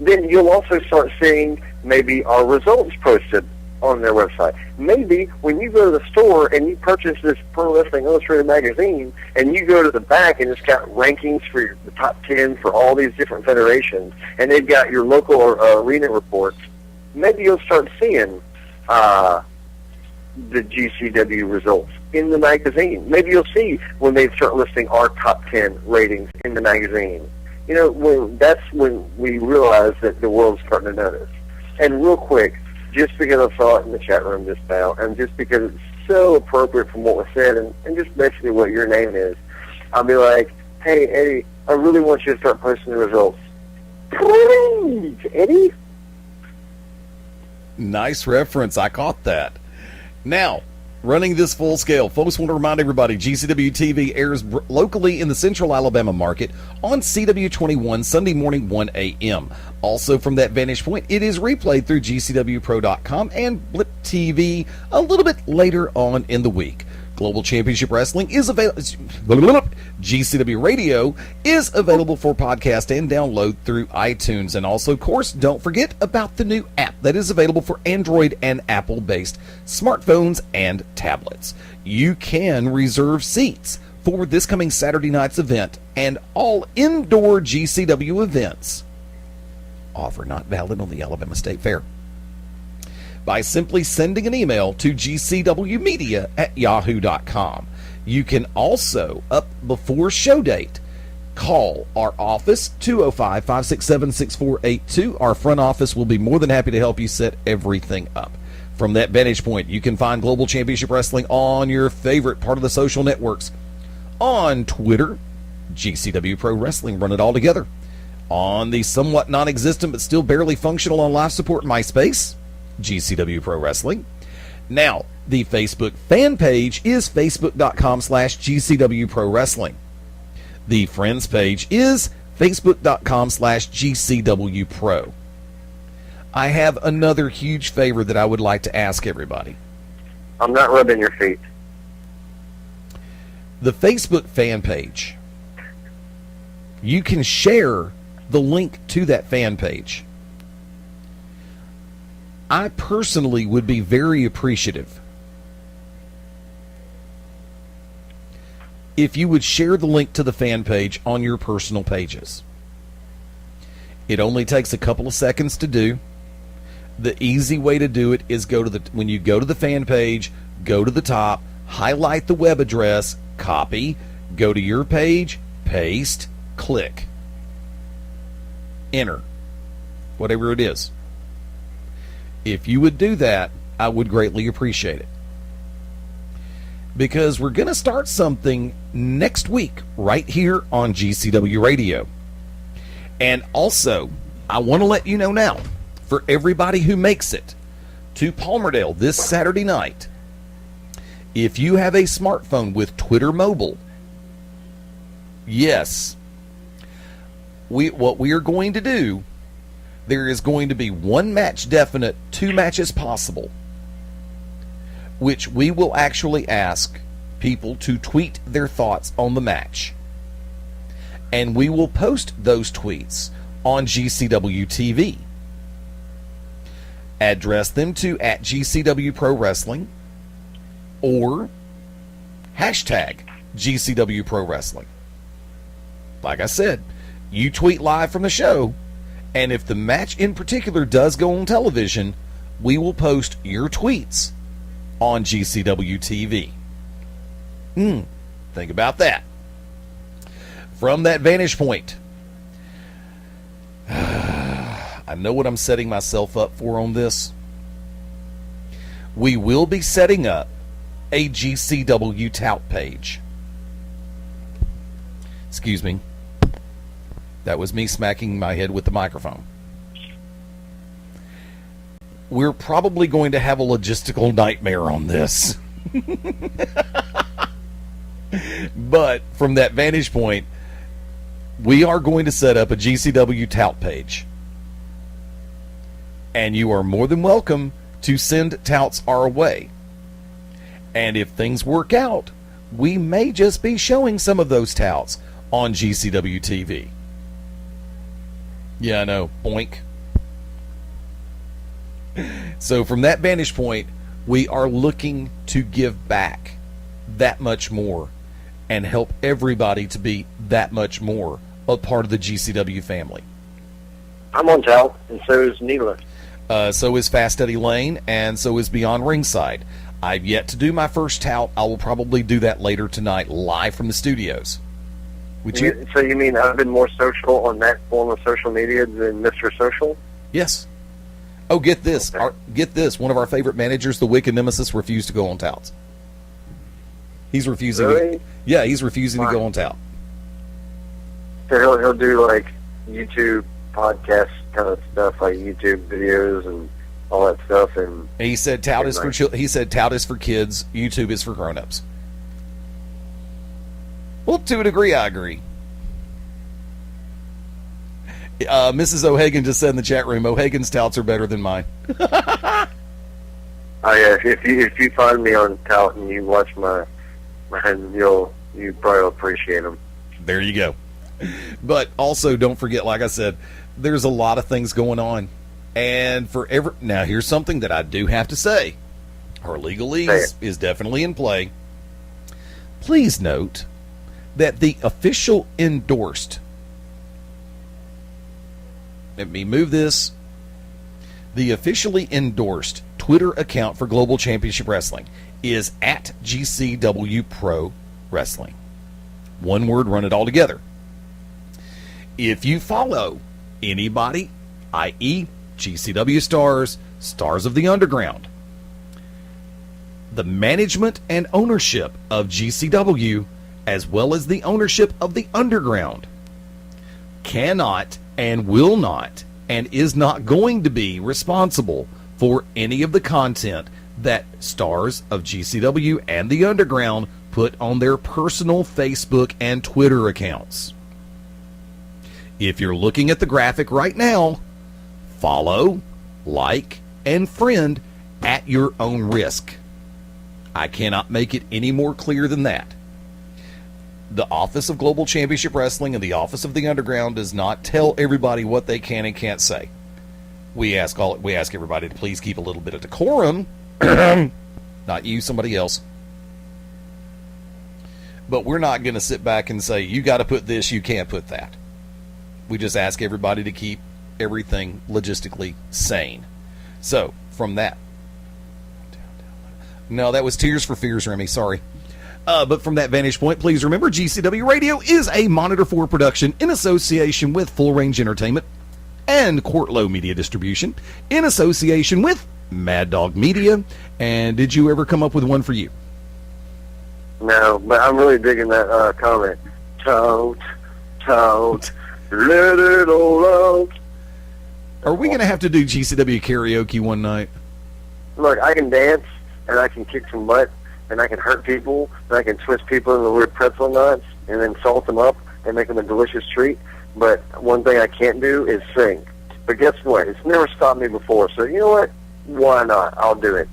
then you'll also start seeing maybe our results posted on their website. Maybe when you go to the store and you purchase this Pro Wrestling Illustrated magazine and you go to the back and it's got rankings for the top 10 for all these different federations, and they've got your local arena reports, maybe you'll start seeing the GCW results in the magazine. Maybe you'll see when they start listing our top 10 ratings in the magazine. You know, that's when we realize that the world's starting to notice. And real quick, just because I saw it in the chat room just now, and just because it's so appropriate from what was said, and just basically what your name is, I'll be like, hey, Eddie, I really want you to start posting the results. Please, Eddie. Nice reference. I caught that. Now, running this full scale, folks, want to remind everybody, GCW TV airs locally in the central Alabama market on CW21 Sunday morning, 1 a.m. Also, from that vantage point, it is replayed through GCWPro.com and Blip TV a little bit later on in the week. Global Championship Wrestling is available. GCW Radio is available for podcast and download through iTunes. And also, of course, don't forget about the new app that is available for Android and Apple-based smartphones and tablets. You can reserve seats for this coming Saturday night's event and all indoor GCW events. Offer not valid on the Alabama State Fair. By simply sending an email to gcwmedia@yahoo.com. You can also, up before show date, call our office, 205-567-6482. Our front office will be more than happy to help you set everything up. From that vantage point, you can find Global Championship Wrestling on your favorite part of the social networks. On Twitter, GCW Pro Wrestling, run it all together. On the somewhat non-existent but still barely functional on live support MySpace, GCW Pro Wrestling. Now, the Facebook fan page is facebook.com/GCW Pro Wrestling. The friends page is facebook.com/GCW Pro. I have another huge favor that I would like to ask everybody. I'm not rubbing your feet. The Facebook fan page, you can share the link to that fan page. I personally would be very appreciative if you would share the link to the fan page on your personal pages. It only takes a couple of seconds to do. The easy way to do it is when you go to the fan page, go to the top, highlight the web address, copy, go to your page, paste, click, enter, whatever it is. If you would do that, I would greatly appreciate it. Because we're going to start something next week right here on GCW Radio. And also, I want to let you know now, for everybody who makes it to Palmerdale this Saturday night, if you have a smartphone with Twitter Mobile, yes, what we are going to do, there is going to be one match definite, 2 matches possible, which we will actually ask people to tweet their thoughts on the match. And we will post those tweets on GCW TV. Address them to @GCWProWrestling or hashtag GCWProWrestling. Like I said, you tweet live from the show, and if the match in particular does go on television, we will post your tweets on GCW TV. Think about that. From that vantage point, I know what I'm setting myself up for on this. We will be setting up a GCW tout page. Excuse me. That was me smacking my head with the microphone. We're probably going to have a logistical nightmare on this. But from that vantage point, we are going to set up a GCW tout page. And you are more than welcome to send touts our way. And if things work out, we may just be showing some of those touts on GCW TV. Yeah, I know. Boink. So from that vantage point, we are looking to give back that much more and help everybody to be that much more a part of the GCW family. I'm on tout, and so is Neela. So is Fast Eddie Layne, and so is Beyond Ringside. I've yet to do my first tout. I will probably do that later tonight, live from the studios. So you mean I've been more social on that form of social media than Mr. Social? Yes. Oh, get this. Okay. Get this. One of our favorite managers, the Wicked Nemesis, refused to go on touts. He's refusing. Really? He's refusing to go on tout. So he'll do like YouTube podcast kind of stuff, like YouTube videos and all that stuff. And he said tout is for he said tout is for kids. YouTube is for grown-ups. Well, to a degree, I agree. Mrs. O'Hagan just said in the chat room, O'Hagan's touts are better than mine. Oh yeah, if you find me on tout and you watch my you probably appreciate them. There you go. But also, don't forget, like I said, there's a lot of things going on, and now here's something that I do have to say: our legalese is definitely in play. Please note that the official endorsed. Let me move this. The officially endorsed Twitter account for Global Championship Wrestling is at GCW Pro Wrestling. One word, run it all together. If you follow anybody, i.e. GCW Stars, Stars of the Underground, the management and ownership of GCW, as well as the ownership of the Underground, cannot and will not and is not going to be responsible for any of the content that Stars of GCW and the Underground put on their personal Facebook and Twitter accounts. If you're looking at the graphic right now, follow, like, and friend at your own risk. I cannot make it any more clear than that. The Office of Global Championship Wrestling and the Office of the Underground does not tell everybody what they can and can't say. We ask everybody to please keep a little bit of decorum. Not you, somebody else. But we're not going to sit back and say, you got to put this, you can't put that. We just ask everybody to keep everything logistically sane. So, from that. No, that was Tears for Fears, Remy. Sorry. But from that vantage point, please remember GCW Radio is a Monitor 4 production in association with Full Range Entertainment and Courtlow Media Distribution in association with Mad Dog Media. And did you ever come up with one for you? No, but I'm really digging that comment. Tote, let it all out. Are we going to have to do GCW karaoke one night? Look, I can dance, and I can kick some butt, and I can hurt people, and I can twist people into weird pretzel nuts, and then salt them up and make them a delicious treat. But one thing I can't do is sing. But guess what? It's never stopped me before. So you know what? Why not? I'll do it.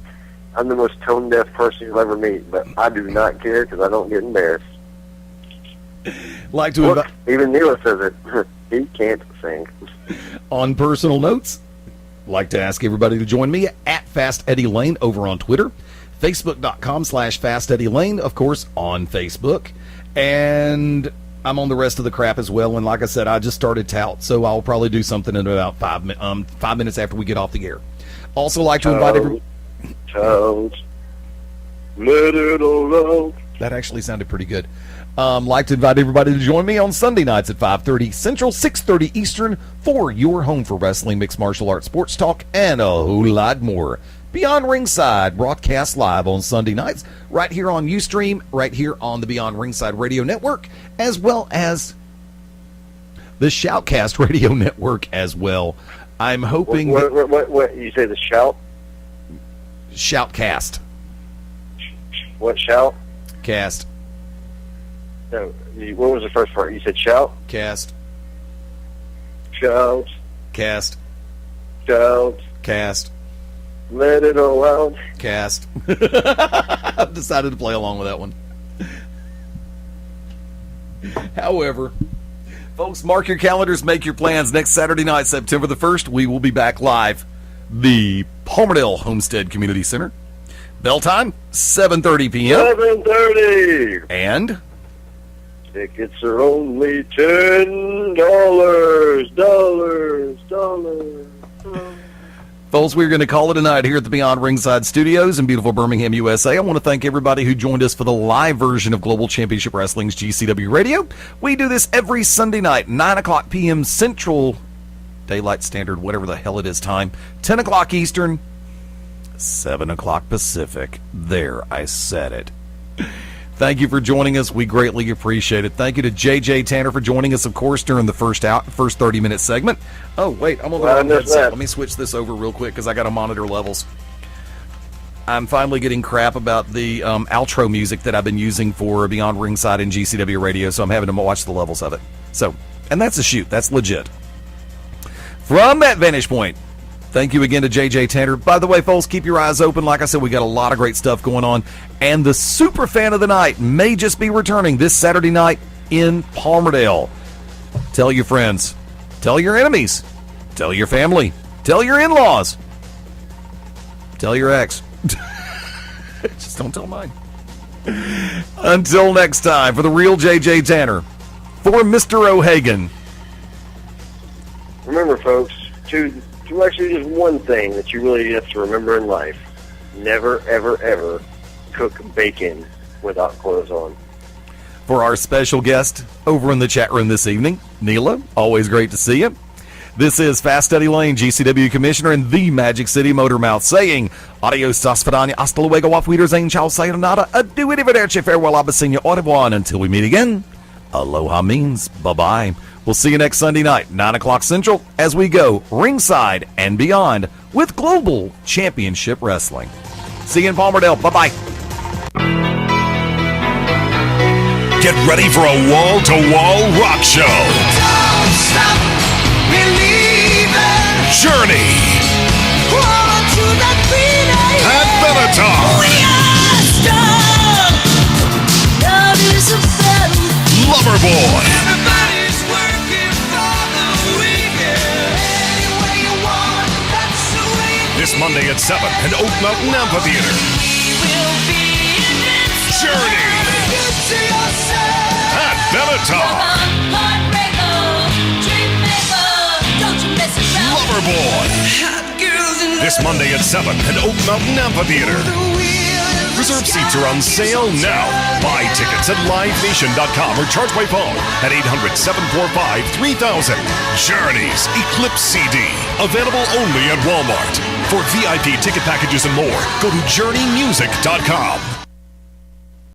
I'm the most tone-deaf person you'll ever meet, but I do not care because I don't get embarrassed. Look, even Neela says it. He can't sing. On personal notes, like to ask everybody to join me at Fast Eddie Layne over on Twitter. Facebook.com/Fast Eddie Layne, of course, on Facebook. And I'm on the rest of the crap as well. And like I said, I just started tout, so I'll probably do something in about 5 minutes after we get off the air. Also like to invite everyone. Let it all out. That actually sounded pretty good. Like to invite everybody to join me on Sunday nights at 5:30 Central, 6:30 Eastern for your home for wrestling, mixed martial arts, sports talk, and a whole lot more. Beyond Ringside, broadcast live on Sunday nights, right here on Ustream, right here on the Beyond Ringside Radio Network, as well as the Shoutcast Radio Network as well. I'm hoping... What you say, the Shout? Shoutcast. What, Shout? Cast. No, what was the first part? You said Shout? Cast. Shout. Cast. Shout. Cast. Let it all out. Cast. I've decided to play along with that one. However, folks, mark your calendars, make your plans. Next Saturday night, September the 1st, we will be back live. The Palmerdale Homestead Community Center. Bell time, 7:30 p.m. 7:30. And tickets are only $10. Folks, we're going to call it a night here at the Beyond Ringside Studios in beautiful Birmingham, USA. I want to thank everybody who joined us for the live version of Global Championship Wrestling's GCW Radio. We do this every Sunday night, 9 o'clock p.m. Central Daylight Standard, whatever the hell it is time, 10 o'clock Eastern, 7 o'clock Pacific. There, I said it. Thank you for joining us. We greatly appreciate it. Thank you to JJ Tanner for joining us, of course, during the first 30-minute segment. Oh, wait, I'm on the wrong headset. Let me switch this over real quick because I got to monitor levels. I'm finally getting crap about the outro music that I've been using for Beyond Ringside and GCW Radio, so I'm having to watch the levels of it. So, and that's a shoot. That's legit. From that vantage point, thank you again to JJ Tanner. By the way, folks, keep your eyes open. Like I said, we got a lot of great stuff going on. And the super fan of the night may just be returning this Saturday night in Palmerdale. Tell your friends. Tell your enemies. Tell your family. Tell your in-laws. Tell your ex. Just don't tell mine. Until next time, for the real JJ Tanner, for Mr. O'Hagan. Remember, folks, to actually just one thing that you really have to remember in life. Never, ever, ever cook bacon without clothes on. For our special guest over in the chat room this evening, Neela, always great to see you. This is Fast Eddie Layne, GCW Commissioner in the Magic City Motormouth, saying, adios, tasfadanya, hasta luego, auf Wiedersehen, ciao, sayonara, adieu, arrivederci, farewell, abbasigna, au revoir, and until we meet again, aloha means bye-bye. We'll see you next Sunday night, 9 o'clock Central, as we go ringside and beyond with Global Championship Wrestling. See you in Palmerdale. Bye-bye. Get ready for a wall-to-wall rock show. Don't stop believing. Journey. On to that freedom. And Benatar. We are strong. Love is a battle. Loverboy. Everybody's working for the weekend. Any way you want, that's the way. This Monday at 7 at Oak Mountain Amphitheater. We will be invincible. Journey. Good to yourself. At Benatar. Loverboy. This Monday at 7 at Oak Mountain Amphitheater. Reserve seats are on sale now. Buy tickets at livenation.com or charge by phone at 800-745-3000. Journey's Eclipse CD. Available only at Walmart. For VIP ticket packages and more, go to journeymusic.com.